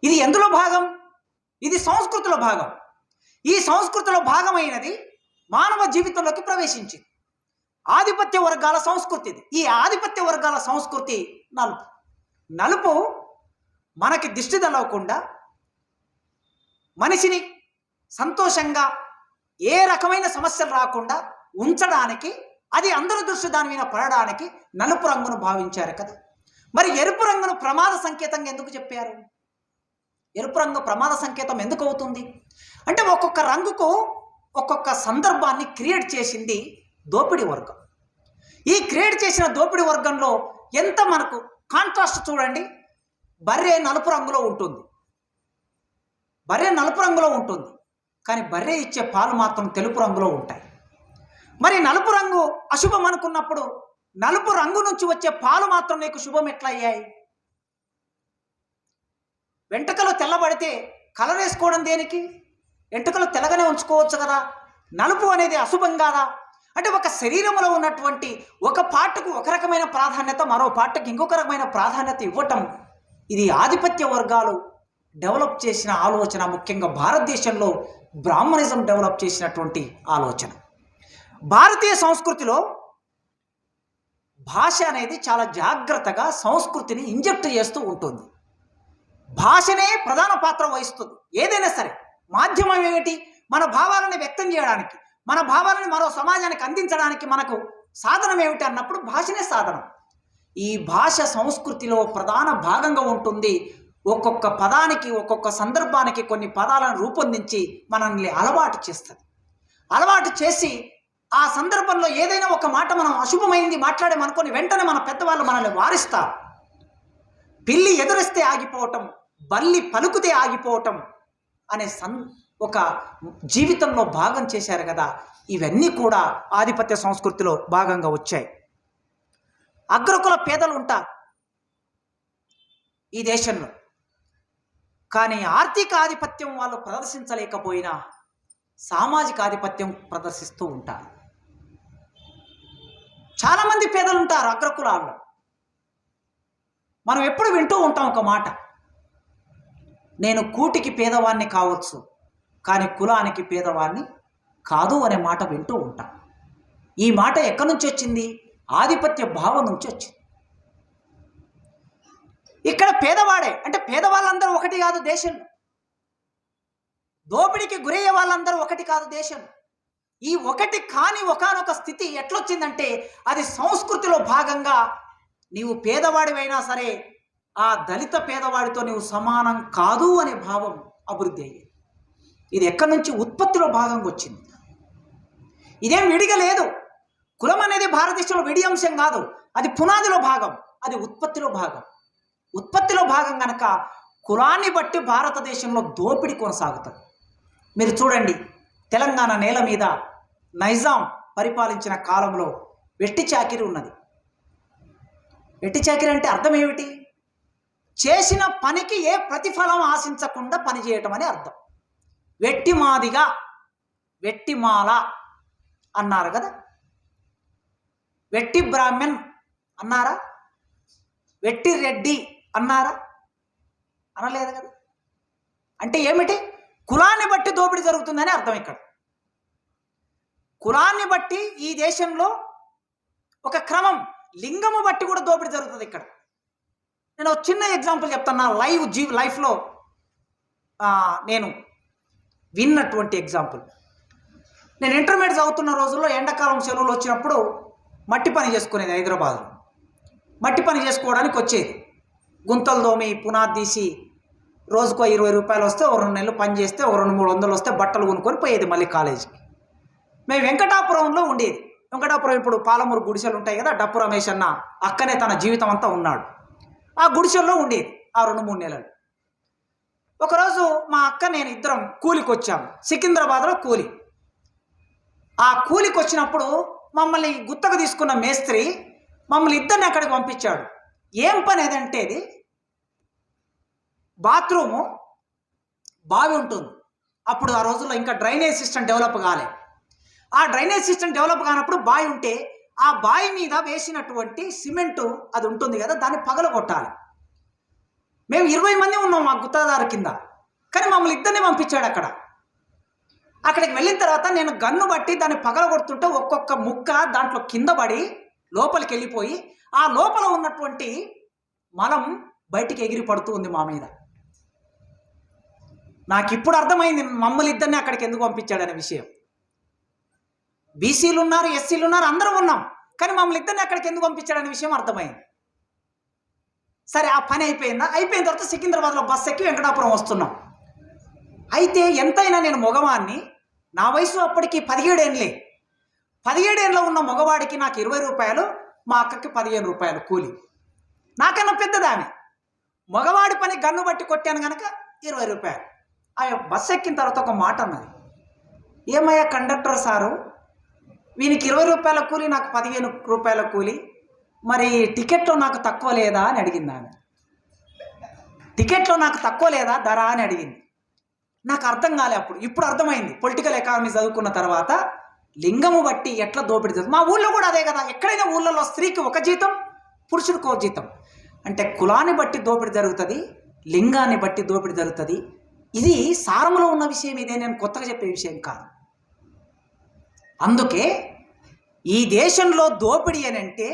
ఇది ఎందులో భాగం? ఇది సంస్కృతిలో భాగం. ఈ సంస్కృతిలో భాగమైనది మానవ జీవితంలోకి ప్రవేశించింది. ఆధిపత్య వర్గాల సంస్కృతి ఇది. ఈ ఆధిపత్య వర్గాల సంస్కృతి నలుపు. నలుపు మనకి దిష్టి తగలకుండా, మనిషిని సంతోషంగా, ఏ రకమైన సమస్యలు రాకుండా ఉంచడానికి, అది అందరి దృష్టి దాని మీద పడడానికి నలుపు రంగును భావించారు కదా. మరి ఎరుపు రంగును ప్రమాద సంకేతంగా ఎందుకు చెప్పారు? ఎరుపు రంగు ప్రమాద సంకేతం ఎందుకు అవుతుంది అంటే, ఒక్కొక్క రంగుకు ఒక్కొక్క సందర్భాన్ని క్రియేట్ చేసింది దోపిడీ వర్గం. ఈ క్రియేట్ చేసిన దోపిడీ వర్గంలో ఎంత మనకు కాంట్రాస్ట్ చూడండి. బర్రె నలుపు రంగులో ఉంటుంది, బర్రె నలుపు రంగులో ఉంటుంది, కానీ బర్రె ఇచ్చే పాలు మాత్రం తెలుపు రంగులో ఉంటాయి. మరి నలుపు రంగు అశుభం అనుకున్నప్పుడు నలుపు రంగు నుంచి వచ్చే పాలు మాత్రం నీకు శుభం ఎట్లా అయ్యాయి? వెంట్రుకలు తెల్లబడితే కలర్ వేసుకోవడం దేనికి? వెంట్రుకలు తెల్లగానే ఉంచుకోవచ్చు కదా. నలుపు అనేది అశుభం కాదా? అంటే ఒక శరీరంలో ఉన్నటువంటి ఒక పార్ట్కు ఒక రకమైన ప్రాధాన్యత, మరో పార్ట్కి ఇంకొక రకమైన ప్రాధాన్యత ఇవ్వటం, ఇది ఆధిపత్య వర్గాలు డెవలప్ చేసిన ఆలోచన. ముఖ్యంగా భారతదేశంలో బ్రాహ్మణిజం డెవలప్ చేసినటువంటి ఆలోచన. భారతీయ సంస్కృతిలో భాష అనేది చాలా జాగ్రత్తగా సంస్కృతిని ఇంజెక్ట్ చేస్తూ ఉంటుంది. భాషనే ప్రధాన పాత్ర వహిస్తుంది. ఏదైనా సరే మాధ్యమం ఏమిటి? మన భావాలను వ్యక్తం చేయడానికి, మన భావాలను మరో సమాజానికి అందించడానికి మనకు సాధనం ఏమిటి అన్నప్పుడు భాషనే సాధనం. ఈ భాష సంస్కృతిలో ప్రధాన భాగంగా ఉంటుంది. ఒక్కొక్క పదానికి ఒక్కొక్క సందర్భానికి కొన్ని పదాలను రూపొందించి మనల్ని అలవాటు చేస్తుంది. అలవాటు చేసి ఆ సందర్భంలో ఏదైనా ఒక మాట మనం అశుభమైంది మాట్లాడేమనుకొని వెంటనే మన పెద్దవాళ్ళు మనల్ని వారిస్తారు. పిల్లి ఎదురిస్తే ఆగిపోవటం, బల్లి పలుకుతే ఆగిపోవటం అనే ఒక జీవితంలో భాగం చేశారు కదా. ఇవన్నీ కూడా ఆధిపత్య సంస్కృతిలో భాగంగా వచ్చాయి. అగ్రకుల పేదలు ఉంటారు ఈ దేశంలో, కానీ ఆర్థిక ఆధిపత్యం వాళ్ళు ప్రదర్శించలేకపోయినా సామాజిక ఆధిపత్యం ప్రదర్శిస్తూ ఉంటారు. చాలామంది పేదలు ఉంటారు అగ్రకులాల్లో. మనం ఎప్పుడు వింటూ ఉంటాం ఒక మాట, నేను కూటికి పేదవాణ్ణి కావచ్చు కానీ కులానికి పేదవాణ్ణి కాదు అనే మాట వింటూ ఉంటాం. ఈ మాట ఎక్కడి నుంచి వచ్చింది? ఆధిపత్య భావం నుంచి వచ్చింది. ఇక్కడ పేదవాడే అంటే పేదవాళ్ళందరూ ఒకటి కాదు దేశంలో, దోపిడీకి గురయ్యే వాళ్ళందరూ ఒకటి కాదు దేశంలో. ఈ ఒకటి కాని ఒకానొక స్థితి ఎట్లొచ్చిందంటే అది సంస్కృతిలో భాగంగా నీవు పేదవాడివైనా సరే ఆ దళిత పేదవాడితో నీవు సమానం కాదు అనే భావం అభివృద్ధి అయ్యేది. ఇది ఎక్కడి నుంచి? ఉత్పత్తిలో భాగంగా వచ్చింది. ఇదేం విడిగా లేదు. కులం అనేది భారతదేశంలో విడి అంశం కాదు, అది పునాదిలో భాగం, అది ఉత్పత్తిలో భాగం. ఉత్పత్తిలో భాగం కనుక కులాన్ని బట్టి భారతదేశంలో దోపిడీ కొనసాగుతుంది. మీరు చూడండి, తెలంగాణ నేల మీద నైజాం పరిపాలించిన కాలంలో వెట్టి చాకిరి ఉన్నది. వెట్టి చాకిరి అంటే అర్థం ఏమిటి? చేసిన పనికి ఏ ప్రతిఫలం ఆశించకుండా పనిచేయటం అని అర్థం. వెట్టి మాదిగా, వెట్టి మాల అన్నారు కదా, వెట్టి బ్రాహ్మణ్ అన్నారా? వెట్టి రెడ్డి అన్నారా? అనలేదు కదా. అంటే ఏమిటి? కులాన్ని బట్టి దోపిడీ జరుగుతుందని అర్థం. ఇక్కడ కులాన్ని బట్టి ఈ దేశంలో ఒక క్రమం, లింగము బట్టి కూడా దోపిడీ జరుగుతుంది. ఇక్కడ నేను ఒక చిన్న ఎగ్జాంపుల్ చెప్తాను, లైఫ్లో నేను విన్నటువంటి ఎగ్జాంపుల్. నేను ఇంటర్మీడియట్ చదువుతున్న రోజుల్లో ఎండాకాలం సెలవులు వచ్చినప్పుడు మట్టి పని చేసుకునేది. హైదరాబాద్లో మట్టి పని చేసుకోవడానికి వచ్చేది. గుంతలు దోమి పునాది తీసి రోజుకో 20 రూపాయలు వస్తే ఒక 2 నెలలు పని చేస్తే ఒక 200-300 వస్తే బట్టలు కొనుక్కొని పోయేది మళ్ళీ కాలేజీకి. మేము వెంకటాపురంలో ఉండేది. వెంకటాపురం ఇప్పుడు పాలమూరు గుడిసెలు ఉంటాయి కదా, డప్పు రమేష్ అన్న అక్కనే తన జీవితం అంతా ఉన్నాడు. ఆ గుడిసెల్లో ఉండేది ఆ 2-3 నెలలు. ఒకరోజు మా అక్క నేను ఇద్దరం కూలికి వచ్చాము, సికింద్రాబాద్లో కూలి. ఆ కూలికి వచ్చినప్పుడు మమ్మల్ని గుత్తకు తీసుకున్న మేస్త్రి మమ్మల్ని ఇద్దరిని అక్కడికి పంపించాడు. ఏం పని ఏదంటే ఇది బాత్రూము, బావి ఉంటుంది. అప్పుడు ఆ రోజుల్లో ఇంకా డ్రైనేజ్ సిస్టమ్ డెవలప్ కాలే. ఆ డ్రైనేజ్ సిస్టమ్ డెవలప్ కానప్పుడు బావి ఉంటే ఆ బావి మీద వేసినటువంటి సిమెంటు అది ఉంటుంది కదా, దాన్ని పగలగొట్టాలి. మేము 20 మంది ఉన్నాం మా గుత్తదారు కింద, కానీ మమ్మల్ని ఇద్దరిని పంపించాడు. అక్కడికి వెళ్ళిన తర్వాత నేను గన్ను బట్టి దాన్ని పగలగొడుతుంటే ఒక్కొక్క ముక్క దాంట్లో కింద పడి లోపలికి వెళ్ళిపోయి ఆ లోపల ఉన్నటువంటి మలం బయటికి ఎగిరి పడుతూ ఉంది మా మీద. నాకు ఇప్పుడు అర్థమైంది మమ్మల్ని ఇద్దరిని అక్కడికి ఎందుకు పంపించాడనే విషయం. బీసీలు ఉన్నారు, ఎస్సీలు ఉన్నారు, అందరం ఉన్నాం, కానీ మమ్మల్ని ఇద్దరిని అక్కడికి ఎందుకు పంపించాడనే విషయం అర్థమైంది. సరే ఆ పని అయిపోయిందా? అయిపోయిన తర్వాత సికింద్రాబాద్లో బస్సు ఎక్కి వెంకటాపురం వస్తున్నాం. అయితే ఎంతైనా నేను మగవాడిని, నా వయసు అప్పటికి 17 ఏళ్ళే. 17 ఏళ్ళలో ఉన్న మగవాడికి నాకు 20 రూపాయలు, మా అక్కకి 15 రూపాయలు కూలి. నాకన్నా పెద్దదామె. మగవాడి పని గన్ను బట్టి కొట్టాను కనుక 20 రూపాయలు. ఆ బస్సు ఎక్కిన తర్వాత ఒక మాట అన్నది, ఏమయ్యా కండక్టర్ సారు, వీనికి 20 రూపాయల కూలి, నాకు 15 రూపాయల కూలి, మరి టికెట్లో నాకు తక్కువ లేదా అని అడిగింది ఆమె. టికెట్లో నాకు తక్కువ లేదా ధర అని అడిగింది. నాకు అర్థం కాలే అప్పుడు. ఇప్పుడు అర్థమైంది. పొలిటికల్ ఎకానమీ చదువుకున్న తర్వాత లింగము బట్టి ఎట్లా దోపిడీ జరుగుతుంది. మా ఊళ్ళో కూడా అదే కదా. ఎక్కడైనా ఊళ్ళలో స్త్రీకి ఒక జీతం, పురుషుడికి ఒక జీతం. అంటే కులాన్ని బట్టి దోపిడీ జరుగుతుంది, లింగాన్ని బట్టి దోపిడీ జరుగుతుంది. ఇది సారములో ఉన్న విషయం, ఇదే నేను కొత్తగా చెప్పే విషయం కాదు. అందుకే ఈ దేశంలో దోపిడీ అని అంటే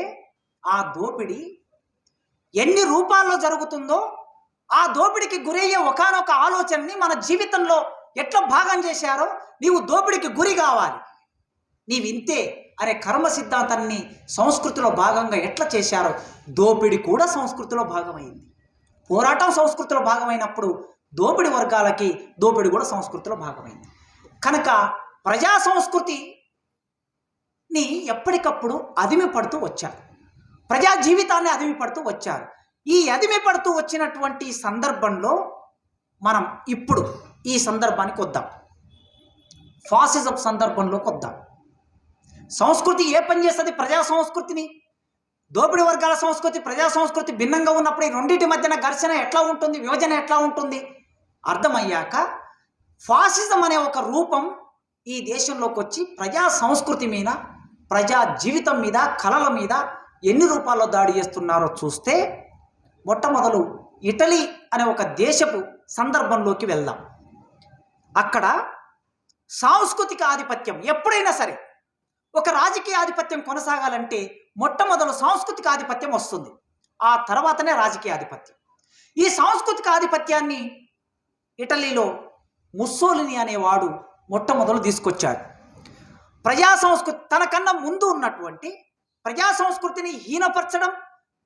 ఆ దోపిడీ ఎన్ని రూపాల్లో జరుగుతుందో ఆ దోపిడీకి గురయ్యే ఒకానొక ఆలోచనని మన జీవితంలో ఎట్లా భాగం చేశారో నీవు దోపిడీకి గురి కావాలి. నీవింతే అనే కర్మ సిద్ధాంతాన్ని సంస్కృతిలో భాగంగా ఎట్లా చేశారో దోపిడీ కూడా సంస్కృతిలో భాగమైంది. పోరాటం సంస్కృతిలో భాగమైనప్పుడు దోపిడీ వర్గాలకి దోపిడీ కూడా సంస్కృతిలో భాగమైంది. కనుక ప్రజా సంస్కృతిని ఎప్పటికప్పుడు అదిమి పడుతూ వచ్చారు, ప్రజా జీవితాన్ని అదిమి పడుతూ వచ్చారు. ఈ అదిమి పడుతూ వచ్చినటువంటి సందర్భంలో మనం ఇప్పుడు ఈ సందర్భానికి వద్దాం, ఫాసిజం సందర్భంలోకి వద్దాం. సంస్కృతి ఏ పని చేస్తుంది? ప్రజా సంస్కృతిని, దోపిడీ వర్గాల సంస్కృతి, ప్రజా సంస్కృతి భిన్నంగా ఉన్నప్పుడు ఈ రెండింటి మధ్యన ఘర్షణ ఎట్లా ఉంటుంది, విభజన ఎట్లా ఉంటుంది అర్థమయ్యాక ఫాసిజం అనే ఒక రూపం ఈ దేశంలోకి వచ్చి ప్రజా సంస్కృతి మీద, ప్రజా జీవితం మీద, కళల మీద ఎన్ని రూపాల్లో దాడి చేస్తున్నారో చూస్తే మొట్టమొదలు ఇటలీ అనే ఒక దేశపు సందర్భంలోకి వెళ్దాం. అక్కడ సాంస్కృతిక ఆధిపత్యం, ఎప్పుడైనా సరే ఒక రాజకీయ ఆధిపత్యం కొనసాగాలంటే మొట్టమొదలు సాంస్కృతిక ఆధిపత్యం వస్తుంది, ఆ తర్వాతనే రాజకీయ ఆధిపత్యం. ఈ సాంస్కృతిక ఆధిపత్యాన్ని ఇటలీలో ముస్సోలిని అనేవాడు మొట్టమొదలు తీసుకొచ్చాడు. ప్రజా సంస్కృతి తనకన్నా ముందు ఉన్నటువంటి ప్రజా సంస్కృతిని హీనపరచడం,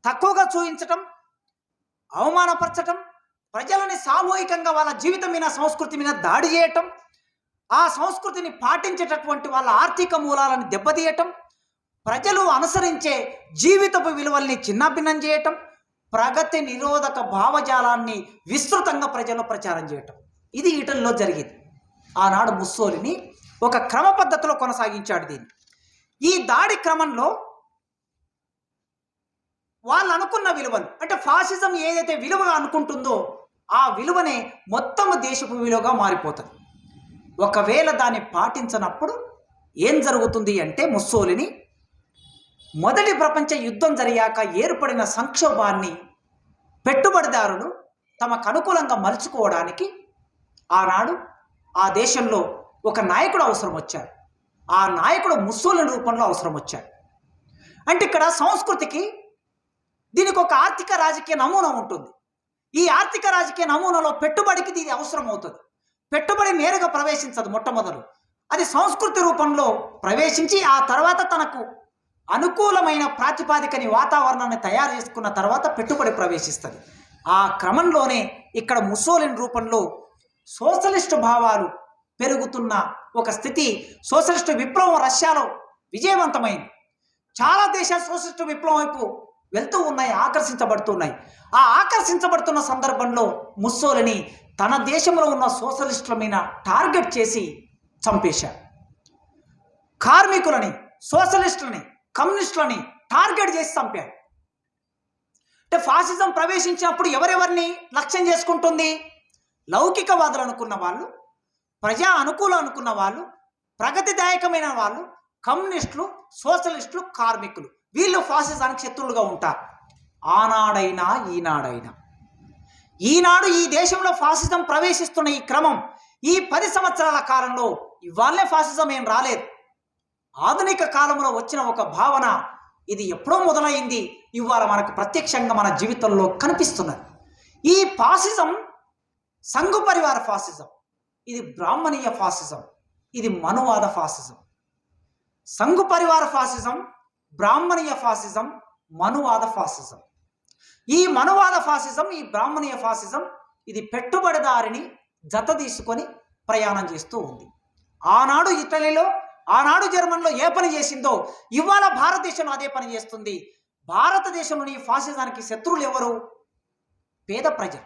తక్కువగా చూపించటం, అవమానపరచటం, ప్రజలని సామూహికంగా వాళ్ళ జీవితం మీద, సంస్కృతి మీద దాడి చేయటం, ఆ సంస్కృతిని పాటించేటటువంటి వాళ్ళ ఆర్థిక మూలాలను దెబ్బతీయటం, ప్రజలు అనుసరించే జీవితపు విలువల్ని చిన్నాభిన్నం చేయటం, ప్రగతి నిరోధక భావజాలాన్ని విస్తృతంగా ప్రజల్లో ప్రచారం చేయటం, ఇది ఇటలీలో జరిగింది. ఆనాడు ముస్సోలిని ఒక క్రమ పద్ధతిలో కొనసాగించాడు దీన్ని. ఈ దాడి క్రమంలో వాళ్ళు అనుకున్న విలువలు, అంటే ఫాసిజం ఏదైతే విలువగా అనుకుంటుందో ఆ విలువనే మొత్తం దేశపు విలువగా మారిపోతుంది. ఒకవేళ దాన్ని పాటించనప్పుడు ఏం జరుగుతుంది అంటే ముస్సోలిని మొదటి ప్రపంచ యుద్ధం జరిగాక ఏర్పడిన సంక్షోభాన్ని పెట్టుబడిదారులు తమకు అనుకూలంగా మలుచుకోవడానికి ఆనాడు ఆ దేశంలో ఒక నాయకుడు అవసరం వచ్చాడు. ఆ నాయకుడు ముస్సోలిని రూపంలో అవసరం వచ్చాడు. అంటే ఇక్కడ సంస్కృతికి దీనికి ఒక ఆర్థిక రాజకీయ నమూనా ఉంటుంది. ఈ ఆర్థిక రాజకీయ నమూనాలో పెట్టుబడికి ఇది అవసరం అవుతుంది. పెట్టుబడి నేరుగా ప్రవేశించదు, మొట్టమొదలు అది సంస్కృతి రూపంలో ప్రవేశించి ఆ తర్వాత తనకు అనుకూలమైన ప్రాతిపాదికని వాతావరణాన్ని తయారు చేసుకున్న తర్వాత పెట్టుబడి ప్రవేశిస్తుంది. ఆ క్రమంలోనే ఇక్కడ ముస్సోలిని రూపంలో సోషలిస్టు భావాలు పెరుగుతున్న ఒక స్థితి, సోషలిస్టు విప్లవం రష్యాలో విజయవంతమైంది. చాలా దేశాలు సోషలిస్టు విప్లవం వైపు వెళ్తూ ఉన్నాయి, ఆకర్షించబడుతున్నాయి. ఆ ఆకర్షించబడుతున్న సందర్భంలో ముస్సోలిని తన దేశంలో ఉన్న సోషలిస్టుల మీద టార్గెట్ చేసి చంపేశాడు. కార్మికులని, సోషలిస్టులని, కమ్యూనిస్టులని టార్గెట్ చేసి చంపాడు. అంటే ఫాసిజం ప్రవేశించినప్పుడు ఎవరెవరిని లక్ష్యం చేసుకుంటుంది? లౌకికవాదులు అనుకున్న వాళ్ళు, ప్రజా అనుకూలం అనుకున్న వాళ్ళు, ప్రగతిదాయకమైన వాళ్ళు, కమ్యూనిస్టులు, సోషలిస్టులు, కార్మికులు, వీళ్ళు ఫాసిజానికి శత్రువులుగా ఉంటారు. ఆనాడైనా ఈనాడైనా, ఈనాడు ఈ దేశంలో ఫాసిజం ప్రవేశిస్తున్న ఈ క్రమం, ఈ 10 సంవత్సరాల కాలంలో ఇవాళనే ఫాసిజం ఏం రాలేదు. ఆధునిక కాలంలో వచ్చిన ఒక భావన, ఇది ఎప్పుడో మొదలైంది, ఇవాళ మనకు ప్రత్యక్షంగా మన జీవితంలో కనిపిస్తున్నది. ఈ ఫాసిజం సంఘ పరివార ఫాసిజం, ఇది బ్రాహ్మణీయ ఫాసిజం, ఇది మనువాద ఫాసిజం. సంఘ పరివార ఫాసిజం, బ్రాహ్మణీయ ఫాసిజం, మనువాద ఫాసిజం. ఈ మనువాద ఫాసిజం, ఈ బ్రాహ్మణీయ ఫాసిజం, ఇది పెట్టుబడిదారిని జత తీసుకొని ప్రయాణం చేస్తూ ఉంది. ఆనాడు ఇటలీలో, ఆనాడు జర్మన్లో ఏ పని చేసిందో ఇవాళ భారతదేశంలో అదే పని చేస్తుంది. భారతదేశంలోని ఫాసిజానికి శత్రువులు ఎవరు? పేద ప్రజలు.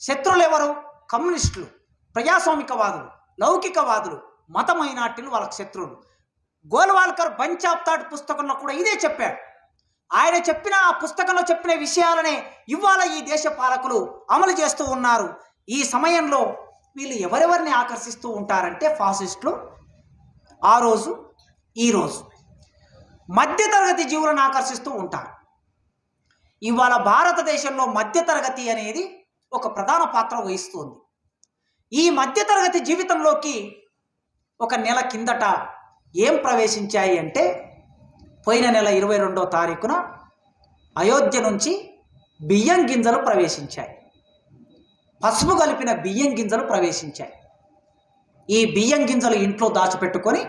శత్రువులు ఎవరు? కమ్యూనిస్టులు, ప్రజాస్వామికవాదులు, లౌకికవాదులు, మత మైనార్టీలు వాళ్ళకి శత్రువులు. గోల్వాల్కర్ బంచ్ ఆఫ్ థాట్ పుస్తకంలో కూడా ఇదే చెప్పాడు. ఆయన చెప్పిన ఆ పుస్తకంలో చెప్పిన విషయాలనే ఇవాళ ఈ దేశ పాలకులు అమలు చేస్తూ ఉన్నారు. ఈ సమయంలో వీళ్ళు ఎవరెవరిని ఆకర్షిస్తూ ఉంటారంటే ఫాసిస్టులు ఆ రోజు ఈరోజు మధ్యతరగతి జీవులను ఆకర్షిస్తూ ఉంటారు. ఇవాళ భారతదేశంలో మధ్యతరగతి అనేది ఒక ప్రధాన పాత్ర వహిస్తుంది. ఈ మధ్యతరగతి జీవితంలోకి ఒక నెల కిందట ఏం ప్రవేశించాయి అంటే, పోయిన నెల 22వ తారీఖున అయోధ్య నుంచి బియ్యం గింజలు ప్రవేశించాయి. పసుపు కలిపిన బియ్యం గింజలు ప్రవేశించాయి. ఈ బియ్యం గింజలు ఇంట్లో దాచిపెట్టుకొని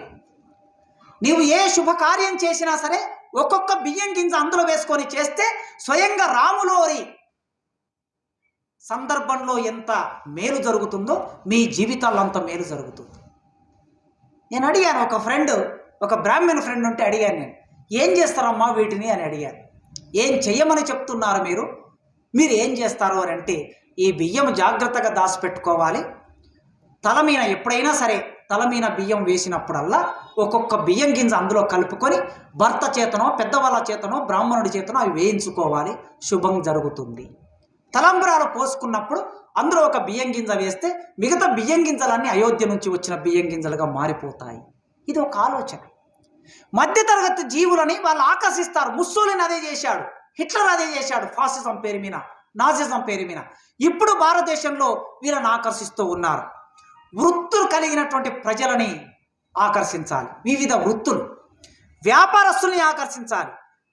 నీవు ఏ శుభకార్యం చేసినా సరే ఒక్కొక్క బియ్యం గింజ అందులో వేసుకొని చేస్తే స్వయంగా రాములోరి సందర్భంలో ఎంత మేలు జరుగుతుందో మీ జీవితాల్లో అంత మేలు జరుగుతుంది. నేను అడిగాను, ఒక బ్రాహ్మణ ఫ్రెండ్ ఉంటే అడిగాను, నేను ఏం చేస్తారమ్మా వీటిని అని అడిగాను. ఏం చెయ్యమని చెప్తున్నారు మీరు ఏం చేస్తారు అని అంటే, ఈ బియ్యం జాగ్రత్తగా దాచిపెట్టుకోవాలి, తల మీద ఎప్పుడైనా సరే తల మీద బియ్యం వేసినప్పుడల్లా ఒక్కొక్క బియ్యం గింజ అందులో కలుపుకొని భర్త చేతనో పెద్దవాళ్ళ చేతనో బ్రాహ్మణుడి చేతనో అవి వేయించుకోవాలి, శుభం జరుగుతుంది. తలంబ్రాలు పోసుకున్నప్పుడు అందులో ఒక బియ్యం గింజ వేస్తే మిగతా బియ్యం గింజలన్నీ అయోధ్య నుంచి వచ్చిన బియ్యం గింజలుగా మారిపోతాయి. ఇది ఒక ఆలోచన. మధ్యతరగతి జీవులని వాళ్ళు ఆకర్షిస్తారు. ముస్సోలిని అదే చేశాడు, హిట్లర్ అదే చేశాడు, ఫాసిజం పేరు మీద, నాజిజం పేరు మీద. ఇప్పుడు భారతదేశంలో వీళ్ళని ఆకర్షిస్తూ ఉన్నారు. వృత్తులు కలిగినటువంటి ప్రజలని ఆకర్షించాలి, వివిధ వృత్తులు, వ్యాపారస్తుల్ని ఆకర్షించాలి.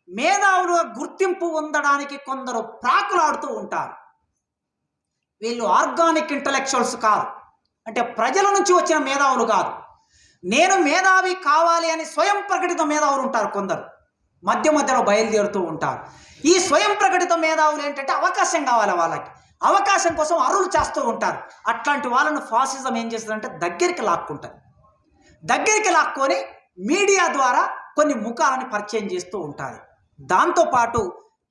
మేధావులుగా గుర్తింపు పొందడానికి కొందరు ప్రాకులాడుతూ ఉంటారు. వీళ్ళు ఆర్గానిక్ ఇంటలెక్చువల్స్ కాదు, అంటే ప్రజల నుంచి వచ్చిన మేధావులు కాదు. నేను మేధావి కావాలి అని స్వయం ప్రకటిత మేధావులు ఉంటారు. కొందరు మధ్యలో బయలుదేరుతూ ఉంటారు. ఈ స్వయం ప్రకటిత మేధావులు ఏంటంటే అవకాశం కావాలి, వాళ్ళకి అవకాశం కోసం అరువులు చేస్తూ ఉంటారు. అట్లాంటి వాళ్ళను ఫాసిజం ఏం చేస్తుందంటే దగ్గరికి లాక్కుంటుంది. దగ్గరికి లాక్కొని మీడియా ద్వారా కొన్ని ముఖాలని పరిచయం చేస్తూ ఉంటుంది. దాంతోపాటు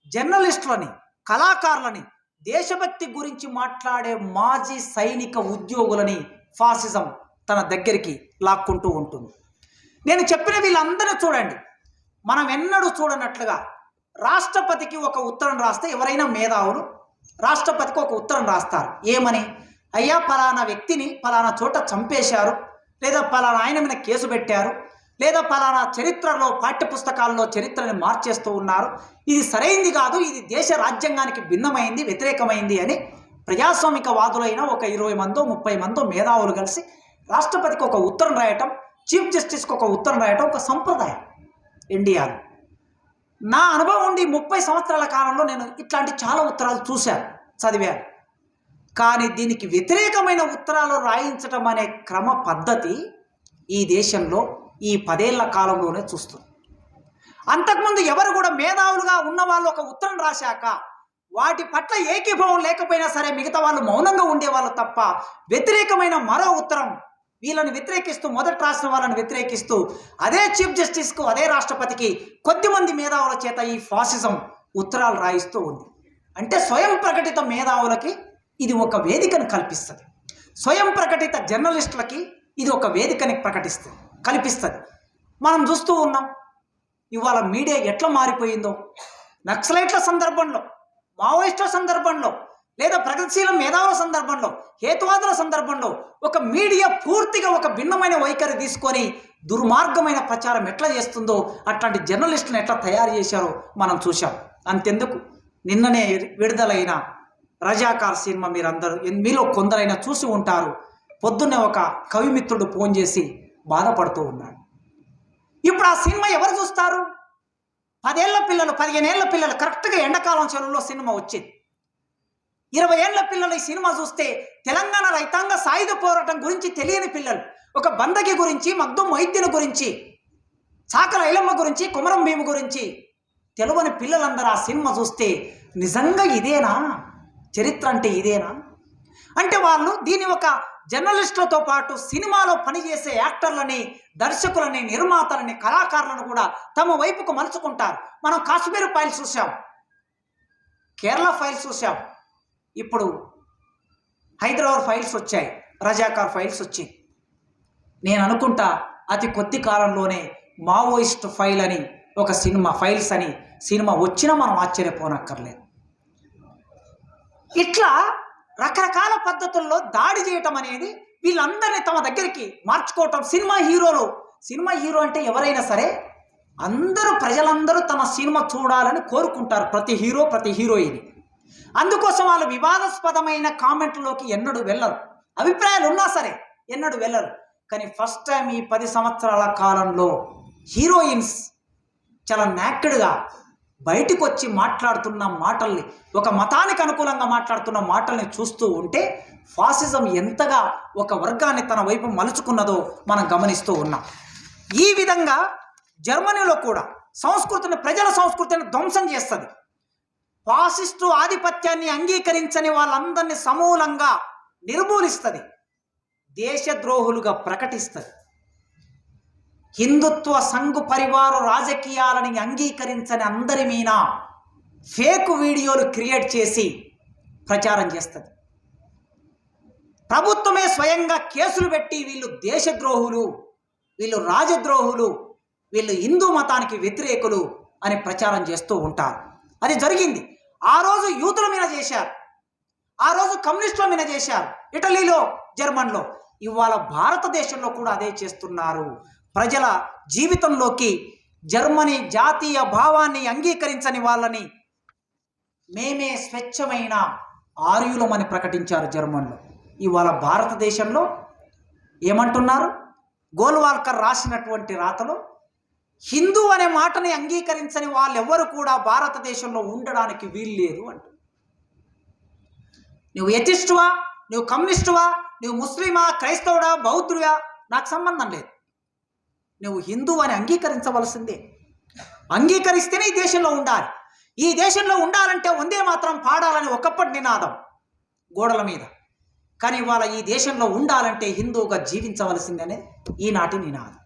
జర్నలిస్టులని, కళాకారులని, దేశభక్తి గురించి మాట్లాడే మాజీ సైనిక ఉద్యోగులని ఫాసిజం తన దగ్గరికి లాక్కుంటూ ఉంటుంది. నేను చెప్పిన వీళ్ళందరూ చూడండి, మనం ఎన్నడూ చూడనట్లుగా రాష్ట్రపతికి ఒక ఉత్తరం రాస్తే, ఎవరైనా మేధావులు రాష్ట్రపతికి ఒక ఉత్తరం రాస్తారు. ఏమని? అయ్యా పలానా వ్యక్తిని పలానా చోట చంపేశారు, లేదా పలానా ఆయన మీద కేసు పెట్టారు, లేదా పలానా చరిత్రలో పాఠ్యపుస్తకాల్లో చరిత్రని మార్చేస్తూ ఉన్నారు, ఇది సరైంది కాదు, ఇది దేశ రాజ్యాంగానికి భిన్నమైంది, వ్యతిరేకమైంది అని ప్రజాస్వామిక వాదులైన ఒక 20 మందో 30 మందో మేధావులు కలిసి రాష్ట్రపతికి ఒక ఉత్తరం రాయటం, చీఫ్ జస్టిస్కి ఒక ఉత్తరం రాయటం ఒక సంప్రదాయం ఇండియాలో. నా అనుభవం ఉండి 30 సంవత్సరాల కాలంలో నేను ఇట్లాంటి చాలా ఉత్తరాలు చూశాను, చదివాను. కానీ దీనికి వ్యతిరేకమైన ఉత్తరాలు రాయించటం అనే క్రమ పద్ధతి ఈ దేశంలో ఈ 10 ఏళ్ల కాలంలోనే చూస్తుంది. అంతకుముందు ఎవరు కూడా మేధావులుగా ఉన్న వాళ్ళు ఒక ఉత్తరం రాశాక వాటి పట్ల ఏకీభావం లేకపోయినా సరే మిగతా వాళ్ళు మౌనంగా ఉండేవాళ్ళు తప్ప, వ్యతిరేకమైన మరో ఉత్తరం వీళ్ళని వ్యతిరేకిస్తూ, మొదట రాసిన వాళ్ళని వ్యతిరేకిస్తూ అదే చీఫ్ జస్టిస్కు, అదే రాష్ట్రపతికి కొద్దిమంది మేధావుల చేత ఈ ఫాసిజం ఉత్తరాలు రాయిస్తూ ఉంది. అంటే స్వయం ప్రకటిత మేధావులకి ఇది ఒక వేదికను కల్పిస్తుంది, స్వయం ప్రకటిత జర్నలిస్టులకి ఇది ఒక వేదికని కల్పిస్తుంది. మనం చూస్తూ ఉన్నాం ఇవాళ మీడియా ఎట్లా మారిపోయిందో. నక్సలైట్ల సందర్భంలో, మావోయిస్టుల సందర్భంలో, లేదా ప్రగతిశీల మేధావుల సందర్భంలో, హేతువాదుల సందర్భంలో ఒక మీడియా పూర్తిగా ఒక భిన్నమైన వైఖరి తీసుకొని దుర్మార్గమైన ప్రచారం ఎట్లా చేస్తుందో, అట్లాంటి జర్నలిస్టులను ఎట్లా తయారు చేశారో మనం చూసాం. అంతెందుకు, నిన్ననే విడుదలైన రజాకార్ సినిమా మీలో కొందరైనా చూసి ఉంటారు. పొద్దున్నే ఒక కవిమిత్రుడు ఫోన్ చేసి బాధపడుతూ ఉన్నాడు. ఇప్పుడు ఆ సినిమా ఎవరు చూస్తారు? 10 ఏళ్ల పిల్లలు, 15 ఏళ్ల పిల్లలు, కరెక్ట్గా ఎండాకాలం సెలవుల్లో సినిమా వచ్చింది. 20 ఏళ్ల పిల్లలు ఈ సినిమా చూస్తే తెలంగాణ రైతాంగ సాయుధ పోరాటం గురించి తెలియని పిల్లలు, ఒక బందగి గురించి, మగ్దుం మొహిద్దీన్ గురించి, చాకల ఐలమ్మ గురించి, కుమరం భీము గురించి తెలియని పిల్లలందరూ ఆ సినిమా చూస్తే నిజంగా ఇదేనా చరిత్ర, అంటే ఇదేనా అంటే వాళ్ళు దీని ఒక జర్నలిస్టులతో పాటు సినిమాలో పనిచేసే యాక్టర్లని, దర్శకులని, నిర్మాతలని, కళాకారులను కూడా తమ వైపుకు మలుచుకుంటారు. మనం కాశ్మీర్ ఫైల్స్ చూసాం, కేరళ ఫైల్స్ చూసాం, ఇప్పుడు హైదరాబాద్ ఫైల్స్ వచ్చాయి, రజాకార్ ఫైల్స్ వచ్చాయి. నేను అనుకుంటా అతి కొద్ది కాలంలోనే మావోయిస్ట్ ఫైల్ అని ఒక సినిమా, ఫైల్స్ అని సినిమా వచ్చినా మనం ఆశ్చర్యపోనక్కర్లేదు. ఇట్లా రకరకాల పద్ధతుల్లో దాడి చేయటం అనేది వీళ్ళందరినీ తమ దగ్గరికి మార్చుకోవటం. సినిమా హీరో అంటే ఎవరైనా సరే ప్రజలందరూ తమ సినిమా చూడాలని కోరుకుంటారు, ప్రతి హీరో, ప్రతి హీరోయిన్. అందుకోసం వాళ్ళు వివాదాస్పదమైన కామెంట్లోకి ఎన్నడూ వెళ్ళరు, అభిప్రాయాలు ఉన్నా సరే ఎన్నడూ వెళ్ళరు. కానీ ఫస్ట్ టైం ఈ 10 సంవత్సరాల కాలంలో హీరోయిన్స్ చాలా నాక్డ్గా బయటకు వచ్చి మాట్లాడుతున్న మాటల్ని, ఒక మతానికి అనుకూలంగా మాట్లాడుతున్న మాటల్ని చూస్తూ ఉంటే ఫాసిజం ఎంతగా ఒక వర్గాన్ని తన వైపు మలుచుకున్నదో మనం గమనిస్తూ ఉన్నాం. ఈ విధంగా జర్మనీలో కూడా సంస్కృతిని, ప్రజల సంస్కృతిని ధ్వంసం చేస్తుంది. ఫాసిస్టు ఆధిపత్యాన్ని అంగీకరించని వాళ్ళందరినీ సమూలంగా నిర్మూలిస్తుంది, దేశద్రోహులుగా ప్రకటిస్తుంది. హిందుత్వ సంఘు పరివారు రాజకీయాలని అంగీకరించని అందరి మీద ఫేక్ వీడియోలు క్రియేట్ చేసి ప్రచారం చేస్తుంది. ప్రభుత్వమే స్వయంగా కేసులు పెట్టి వీళ్ళు దేశద్రోహులు, వీళ్ళు రాజద్రోహులు, వీళ్ళు హిందూ మతానికి వ్యతిరేకులు అని ప్రచారం చేస్తూ ఉంటారు. అది జరిగింది. ఆ రోజు యూతుల మీద చేశారు, ఆ రోజు కమ్యూనిస్టుల మీద చేశారు, ఇటలీలో, జర్మన్లో. ఇవాళ భారతదేశంలో కూడా అదే చేస్తున్నారు. ప్రజల జీవితంలోకి జర్మనీ జాతీయ భావాన్ని అంగీకరించని వాళ్ళని మేమే స్వచ్ఛమైన ఆర్యులమని ప్రకటించారు జర్మన్లో. ఇవాళ భారతదేశంలో ఏమంటున్నారు? గోల్వాల్కర్ రాసినటువంటి రాతలో హిందూ అనే మాటని అంగీకరించని వాళ్ళెవ్వరు కూడా భారతదేశంలో ఉండడానికి వీల్లేదు అంటు. నువ్వు ఎథిస్టువా, నువ్వు కమ్యూనిస్టువా, నువ్వు ముస్లిమా, క్రైస్తవుడా, బౌద్ధుడా, నాకు సంబంధం లేదు. నువ్వు హిందూ అని అంగీకరించవలసిందే. అంగీకరిస్తేనే ఈ దేశంలో ఉండాలి. ఈ దేశంలో ఉండాలంటే వందే మాత్రం పాడాలని ఒకప్పటి నినాదం గోడల మీద. కానీ ఇవాళ ఈ దేశంలో ఉండాలంటే హిందువుగా జీవించవలసిందనే ఈనాటి నినాదం.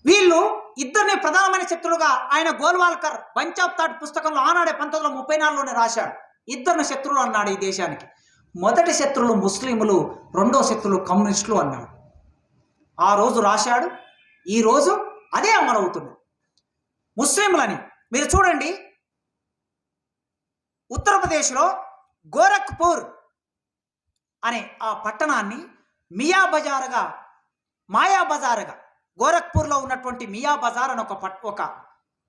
వీళ్ళు ఇద్దరిని ప్రధానమైన శత్రులుగా ఆయన గోల్వాల్కర్ బంచ్ ఆఫ్ థాట్ పుస్తకంలో ఆనాడే 1934లోనే రాశాడు. ఇద్దరిని శత్రువులు అన్నాడు ఈ దేశానికి. మొదటి శత్రువులు ముస్లింలు, రెండో శత్రువులు కమ్యూనిస్టులు అన్నాడు. ఆ రోజు రాశాడు, ఈరోజు అదే అమలవుతుంది. ముస్లింలని మీరు చూడండి, ఉత్తరప్రదేశ్లో గోరఖ్పూర్ అనే ఆ పట్టణాన్ని మాయా బజారుగా గోరఖ్పూర్లో ఉన్నటువంటి మియా బజార్ అని ఒక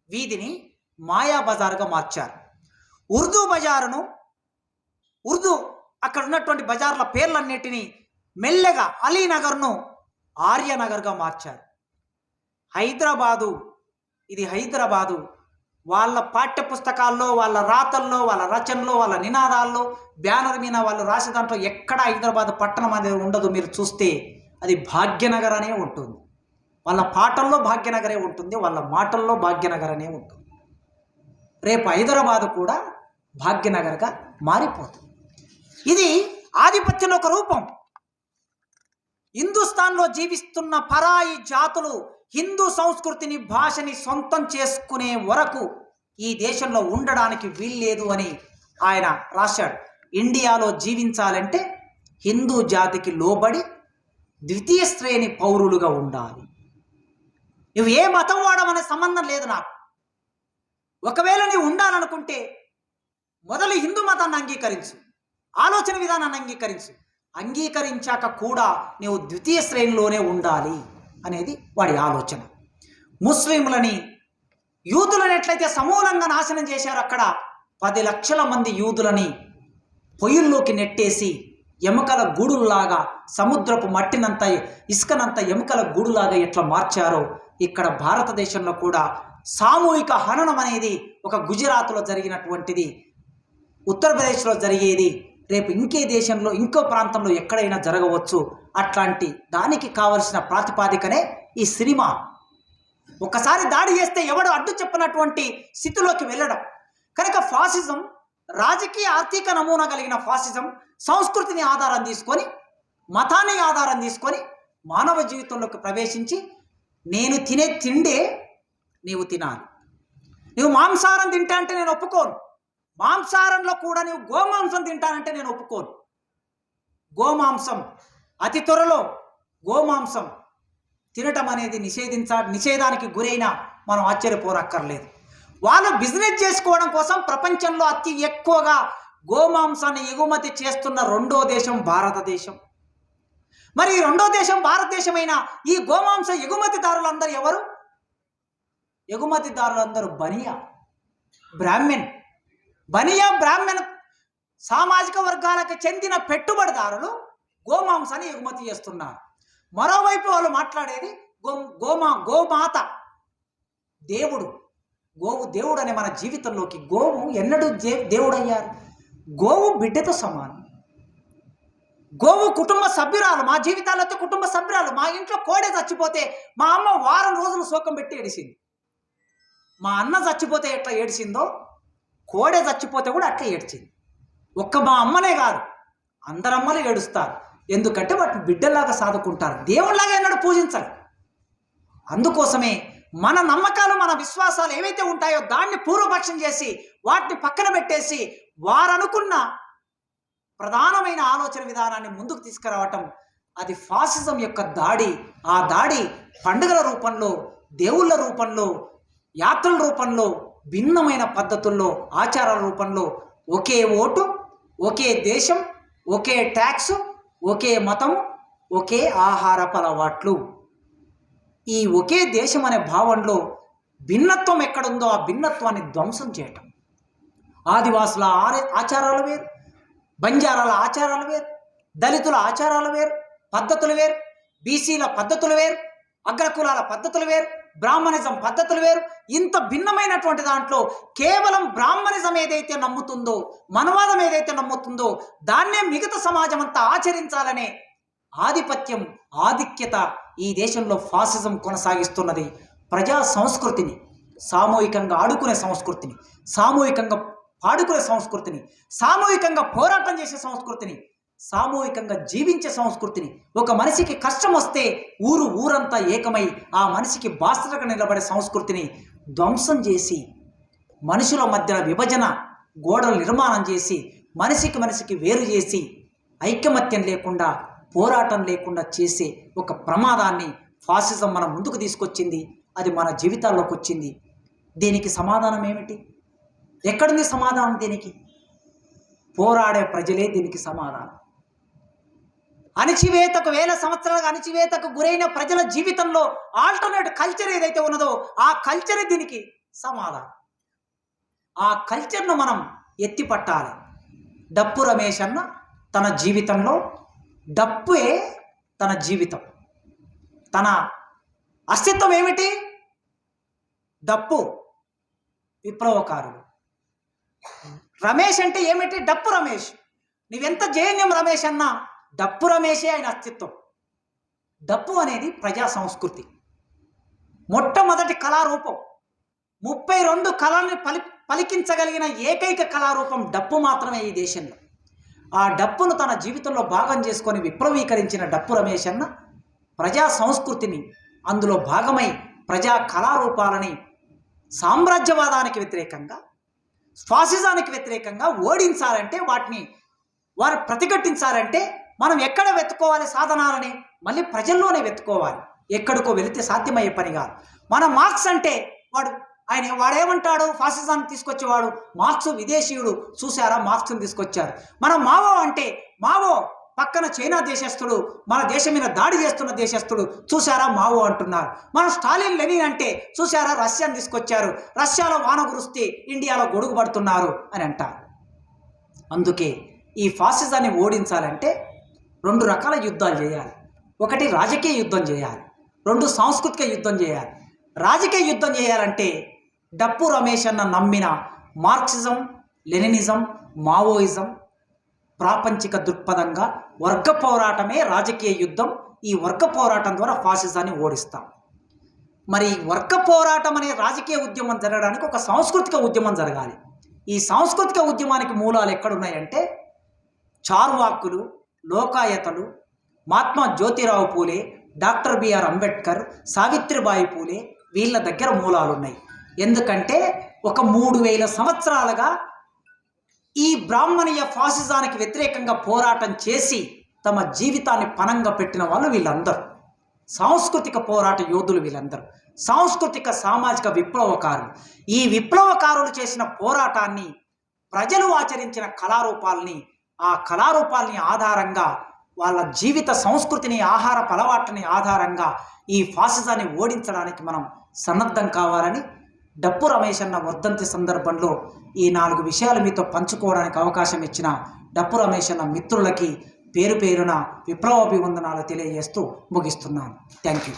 వీధిని మాయా బజారుగా మార్చారు. ఉర్దూ అక్కడ ఉన్నటువంటి బజార్ల పేర్లన్నిటినీ మెల్లగా అలీనగర్ను ఆర్యనగర్గా మార్చారు. హైదరాబాదు వాళ్ళ పాఠ్య పుస్తకాల్లో, వాళ్ళ రాతల్లో, వాళ్ళ రచనలో, వాళ్ళ నినాదాల్లో, బ్యానర్ మీద వాళ్ళు రాసే దాంట్లో ఎక్కడ హైదరాబాద్ పట్టణం అనేది ఉండదు. మీరు చూస్తే అది భాగ్యనగర్ అనే ఉంటుంది. వాళ్ళ పాటల్లో భాగ్యనగరే ఉంటుంది, వాళ్ళ మాటల్లో భాగ్యనగర్ అనే ఉంటుంది. రేపు హైదరాబాదు కూడా భాగ్యనగర్గా మారిపోతుంది. ఇది ఆధిపత్యం ఒక రూపం. హిందుస్థాన్లో జీవిస్తున్న పరాయి జాతులు హిందూ సంస్కృతిని, భాషని సొంతం చేసుకునే వరకు ఈ దేశంలో ఉండడానికి వీల్లేదు అని ఆయన రాశాడు. ఇండియాలో జీవించాలంటే హిందూ జాతికి లోబడి ద్వితీయ శ్రేణి పౌరులుగా ఉండాలి. నువ్వు ఏ మతం వాడమనే సంబంధం లేదు నాకు. ఒకవేళ నీవు ఉండాలనుకుంటే మొదలు హిందూ మతాన్ని అంగీకరించు, ఆలోచన విధానాన్ని అంగీకరించు. అంగీకరించాక కూడా నీవు ద్వితీయ శ్రేణిలోనే ఉండాలి అనేది వాడి ఆలోచన. ముస్లింలని, యూదులను ఎట్లయితే సమూలంగా నాశనం చేశారు, అక్కడ 10 లక్షల మంది యూదులని పొయ్యిల్లోకి నెట్టేసి ఎముకల గూడుల్లాగా, సముద్రపు మట్టినంత, ఇసుకనంత ఎముకల గూడులాగా ఎట్లా మార్చారో ఇక్కడ భారతదేశంలో కూడా సామూహిక హననం అనేది ఒక గుజరాత్లో జరిగినటువంటిది, ఉత్తరప్రదేశ్లో జరిగేది, రేపు ఇంకే దేశంలో, ఇంకో ప్రాంతంలో ఎక్కడైనా జరగవచ్చు. అట్లాంటి దానికి కావలసిన ప్రాతిపాదికనే ఈ సినిమా. ఒకసారి దాడి చేస్తే ఎవడు అడ్డు చెప్పినటువంటి స్థితిలోకి వెళ్ళడం. కనుక ఫాసిజం, రాజకీయ ఆర్థిక నమూనా కలిగిన ఫాసిజం సంస్కృతిని ఆధారం తీసుకొని, మతాన్ని ఆధారం తీసుకొని మానవ జీవితంలోకి ప్రవేశించి, నేను తినే తిండే నీవు తినాలి. నువ్వు మాంసాహారం తింటా అంటే నేను ఒప్పుకోను. మాంసాహారంలో కూడా నువ్వు గోమాంసం తింటానంటే నేను ఒప్పుకోను. గోమాంసం అతి త్వరలో గోమాంసం తినటం అనేది నిషేధానికి గురైన మనం ఆశ్చర్యపోనక్కర్లేదు. వాళ్ళు బిజినెస్ చేసుకోవడం కోసం ప్రపంచంలో అతి ఎక్కువగా గోమాంసాన్ని ఎగుమతి చేస్తున్న రెండో దేశం భారతదేశం. మరి ఈ రెండో దేశం భారతదేశమైన ఈ గోమాంస ఎగుమతిదారులందరూ ఎవరు? ఎగుమతిదారులందరూ బనియా బ్రాహ్మణ్ సామాజిక వర్గాలకు చెందిన పెట్టుబడిదారులు గోమాంసాన్ని ఎగుమతి చేస్తున్నారు. మరోవైపు వాళ్ళు మాట్లాడేది గోమాత, గోవు దేవుడు అనే మన జీవితంలోకి గోవు ఎన్నడూ దేవుడు అయ్యారు? గోవు బిడ్డతో సమానం. గోవు కుటుంబ సభ్యురాలు, మా జీవితాలతో కుటుంబ సభ్యురాలు. మా ఇంట్లో కోడె చచ్చిపోతే మా అమ్మ వారం రోజులు శోకం పెట్టి ఏడిసింది. మా అన్న చచ్చిపోతే ఎట్లా ఏడిసిందో కోడె చచ్చిపోతే కూడా అట్లా ఏడ్చింది. ఒక్క మా అమ్మనే కాదు, అందరమ్మలు ఏడుస్తారు. ఎందుకంటే వాటిని బిడ్డల్లాగా సాదుకుంటారు, దేవుళ్ళలాగా ఎన్నడూ పూజించరు. అందుకోసమే మన నమ్మకాలు, మన విశ్వాసాలు ఏవైతే ఉంటాయో దాన్ని పూర్వపక్షం చేసి వాటిని పక్కన పెట్టేసి వారనుకున్న ప్రధానమైన ఆలోచన విధానాన్ని ముందుకు తీసుకురావటం, అది ఫాసిజం యొక్క దాడి. ఆ దాడి పండుగల రూపంలో, దేవుళ్ళ రూపంలో, యాత్రల రూపంలో, భిన్నమైన పద్ధతుల్లో, ఆచారాల రూపంలో, ఒకే ఓటు, ఒకే దేశం, ఒకే ట్యాక్సు, ఒకే మతం, ఒకే ఆహారపు అలవాట్లు, ఈ ఒకే దేశం అనే భావనలో భిన్నత్వం ఎక్కడుందో ఆ భిన్నత్వాన్ని ధ్వంసం చేయటం. ఆదివాసుల ఆచారాలు వేరు, బంజారాల ఆచారాలు వేరు, దళితుల ఆచారాలు వేరు, పద్ధతులు వేరు, బీసీల పద్ధతులు వేరు, అగ్రకులాల పద్ధతులు వేరు, బ్రాహ్మణిజం పద్ధతులు వేరు. ఇంత భిన్నమైనటువంటి దాంట్లో కేవలం బ్రాహ్మణిజం ఏదైతే నమ్ముతుందో, మనవాదం ఏదైతే నమ్ముతుందో దాన్నే మిగతా సమాజం అంతా ఆచరించాలనే ఆధిపత్యం, ఆధిక్యత ఈ దేశంలో ఫాసిజం కొనసాగిస్తున్నది. ప్రజా సంస్కృతిని, సామూహికంగా ఆడుకునే సంస్కృతిని, సామూహికంగా పాడుకునే సంస్కృతిని, సామూహికంగా పోరాటం చేసే సంస్కృతిని, సామూహికంగా జీవించే సంస్కృతిని, ఒక మనిషికి కష్టం వస్తే ఊరంతా ఏకమై ఆ మనిషికి బాసటగా నిలబడే సంస్కృతిని ధ్వంసం చేసి, మనుషుల మధ్య విభజన గోడలు నిర్మాణం చేసి, మనిషికి వేరు చేసి, ఐకమత్యం లేకుండా, పోరాటం లేకుండా చేసే ఒక ప్రమాదాన్ని ఫాసిజం మన ముందుకు తీసుకొచ్చింది. అది మన జీవితాల్లోకి వచ్చింది. దీనికి సమాధానం ఏమిటి? ఎక్కడుంది సమాధానం? దీనికి పోరాడే ప్రజలే దీనికి సమాధానం. అణచివేతకు, వేల సంవత్సరాలుగా అణచివేతకు గురైన ప్రజల జీవితంలో ఆల్టర్నేట్ కల్చర్ ఏదైతే ఉన్నదో ఆ కల్చరే దీనికి సమాధానం. ఆ కల్చర్ను మనం ఎత్తిపట్టాలి. డప్పు రమేష్ అన్న తన జీవితంలో డప్పుే తన జీవితం, తన అస్తిత్వం ఏమిటి? డప్పు. విప్లవకారుడు రమేష్ అంటే ఏమిటి? డప్పు రమేష్. నువ్వెంత జేఎన్ఎం రమేష్ అన్నా డప్పు రమేషే ఆయన అస్తిత్వం. డప్పు అనేది ప్రజా సంస్కృతి, మొట్టమొదటి కళారూపం. 32 కళల్ని పలికించగలిగిన ఏకైక కళారూపం డప్పు మాత్రమే ఈ దేశంలో. ఆ డప్పును తన జీవితంలో భాగం చేసుకొని విప్లవీకరించిన డప్పు రమేష్ అన్న ప్రజా సంస్కృతిని, అందులో భాగమై ప్రజా కళారూపాలని సామ్రాజ్యవాదానికి వ్యతిరేకంగా, ఫాసిజానికి వ్యతిరేకంగా ఓడించాలంటే, వారు ప్రతిఘటించాలంటే మనం ఎక్కడ వెతుక్కోవాలి సాధనాలని? మళ్ళీ ప్రజల్లోనే వెతుక్కోవాలి. ఎక్కడికో వెళితే సాధ్యమయ్యే పని కాదు. మన మార్క్స్ అంటే వాడేమంటాడు? ఫాసిజాన్ని తీసుకొచ్చేవాడు మార్క్స్ విదేశీయుడు, చూసారా మార్క్స్ని తీసుకొచ్చారు. మన మావో అంటే మావో పక్కన చైనా దేశస్థుడు, మన దేశం మీద దాడి చేస్తున్న దేశస్థుడు, చూసారా మావో అంటున్నారు. మనం స్టాలిన్ లెనిన్ అంటే చూసారా రష్యాని తీసుకొచ్చారు, రష్యాలో వాన కురిస్తే ఇండియాలో గొడుగు పడుతున్నారు అని అంటారు. అందుకే ఈ ఫాసిజాన్ని ఓడించాలంటే 2 రకాల యుద్ధాలు చేయాలి. ఒకటి రాజకీయ యుద్ధం చేయాలి, 2 సాంస్కృతిక యుద్ధం చేయాలి. రాజకీయ యుద్ధం చేయాలంటే డప్పు రమేష్ అన్న నమ్మిన మార్క్సిజం, లెనినిజం, మావోయిజం ప్రాపంచిక దృక్పథంగా వర్గ పోరాటమే రాజకీయ యుద్ధం. ఈ వర్గ పోరాటం ద్వారా ఫాసిజాన్ని ఓడిస్తాం. మరి వర్గ పోరాటం అనే రాజకీయ ఉద్యమం జరగడానికి ఒక సాంస్కృతిక ఉద్యమం జరగాలి. ఈ సాంస్కృతిక ఉద్యమానికి మూలాలు ఎక్కడున్నాయంటే చార్వాకులు, లోకాయతలు, మహాత్మా జ్యోతిరావు పూలే, డాక్టర్ బిఆర్ అంబేద్కర్, సావిత్రిబాయి పూలే, వీళ్ళ దగ్గర మూలాలు ఉన్నాయి. ఎందుకంటే ఒక 3000 సంవత్సరాలుగా ఈ బ్రాహ్మణీయ ఫాసిజానికి వ్యతిరేకంగా పోరాటం చేసి తమ జీవితాన్ని పణంగా పెట్టిన వాళ్ళు వీళ్ళందరూ. సాంస్కృతిక పోరాట యోధులు వీళ్ళందరూ, సాంస్కృతిక సామాజిక విప్లవకారులు. ఈ విప్లవకారులు చేసిన పోరాటాన్ని, ప్రజలు ఆచరించిన కళారూపాలని, ఆ కళారూపాలని ఆధారంగా, వాళ్ళ జీవిత సంస్కృతిని, ఆహార అలవాట్లని ఆధారంగా ఈ ఫాసిజాన్ని ఓడించడానికి మనం సన్నద్ధం కావాలని డప్పు రమేష్ అన్న వర్ధంతి సందర్భంలో ఈ 4 విషయాలు మీతో పంచుకోవడానికి అవకాశం ఇచ్చిన డప్పు రమేష్ అన్న మిత్రులకి పేరు పేరున విప్లవాభివందనాలు తెలియజేస్తూ ముగిస్తున్నాను. Thank you.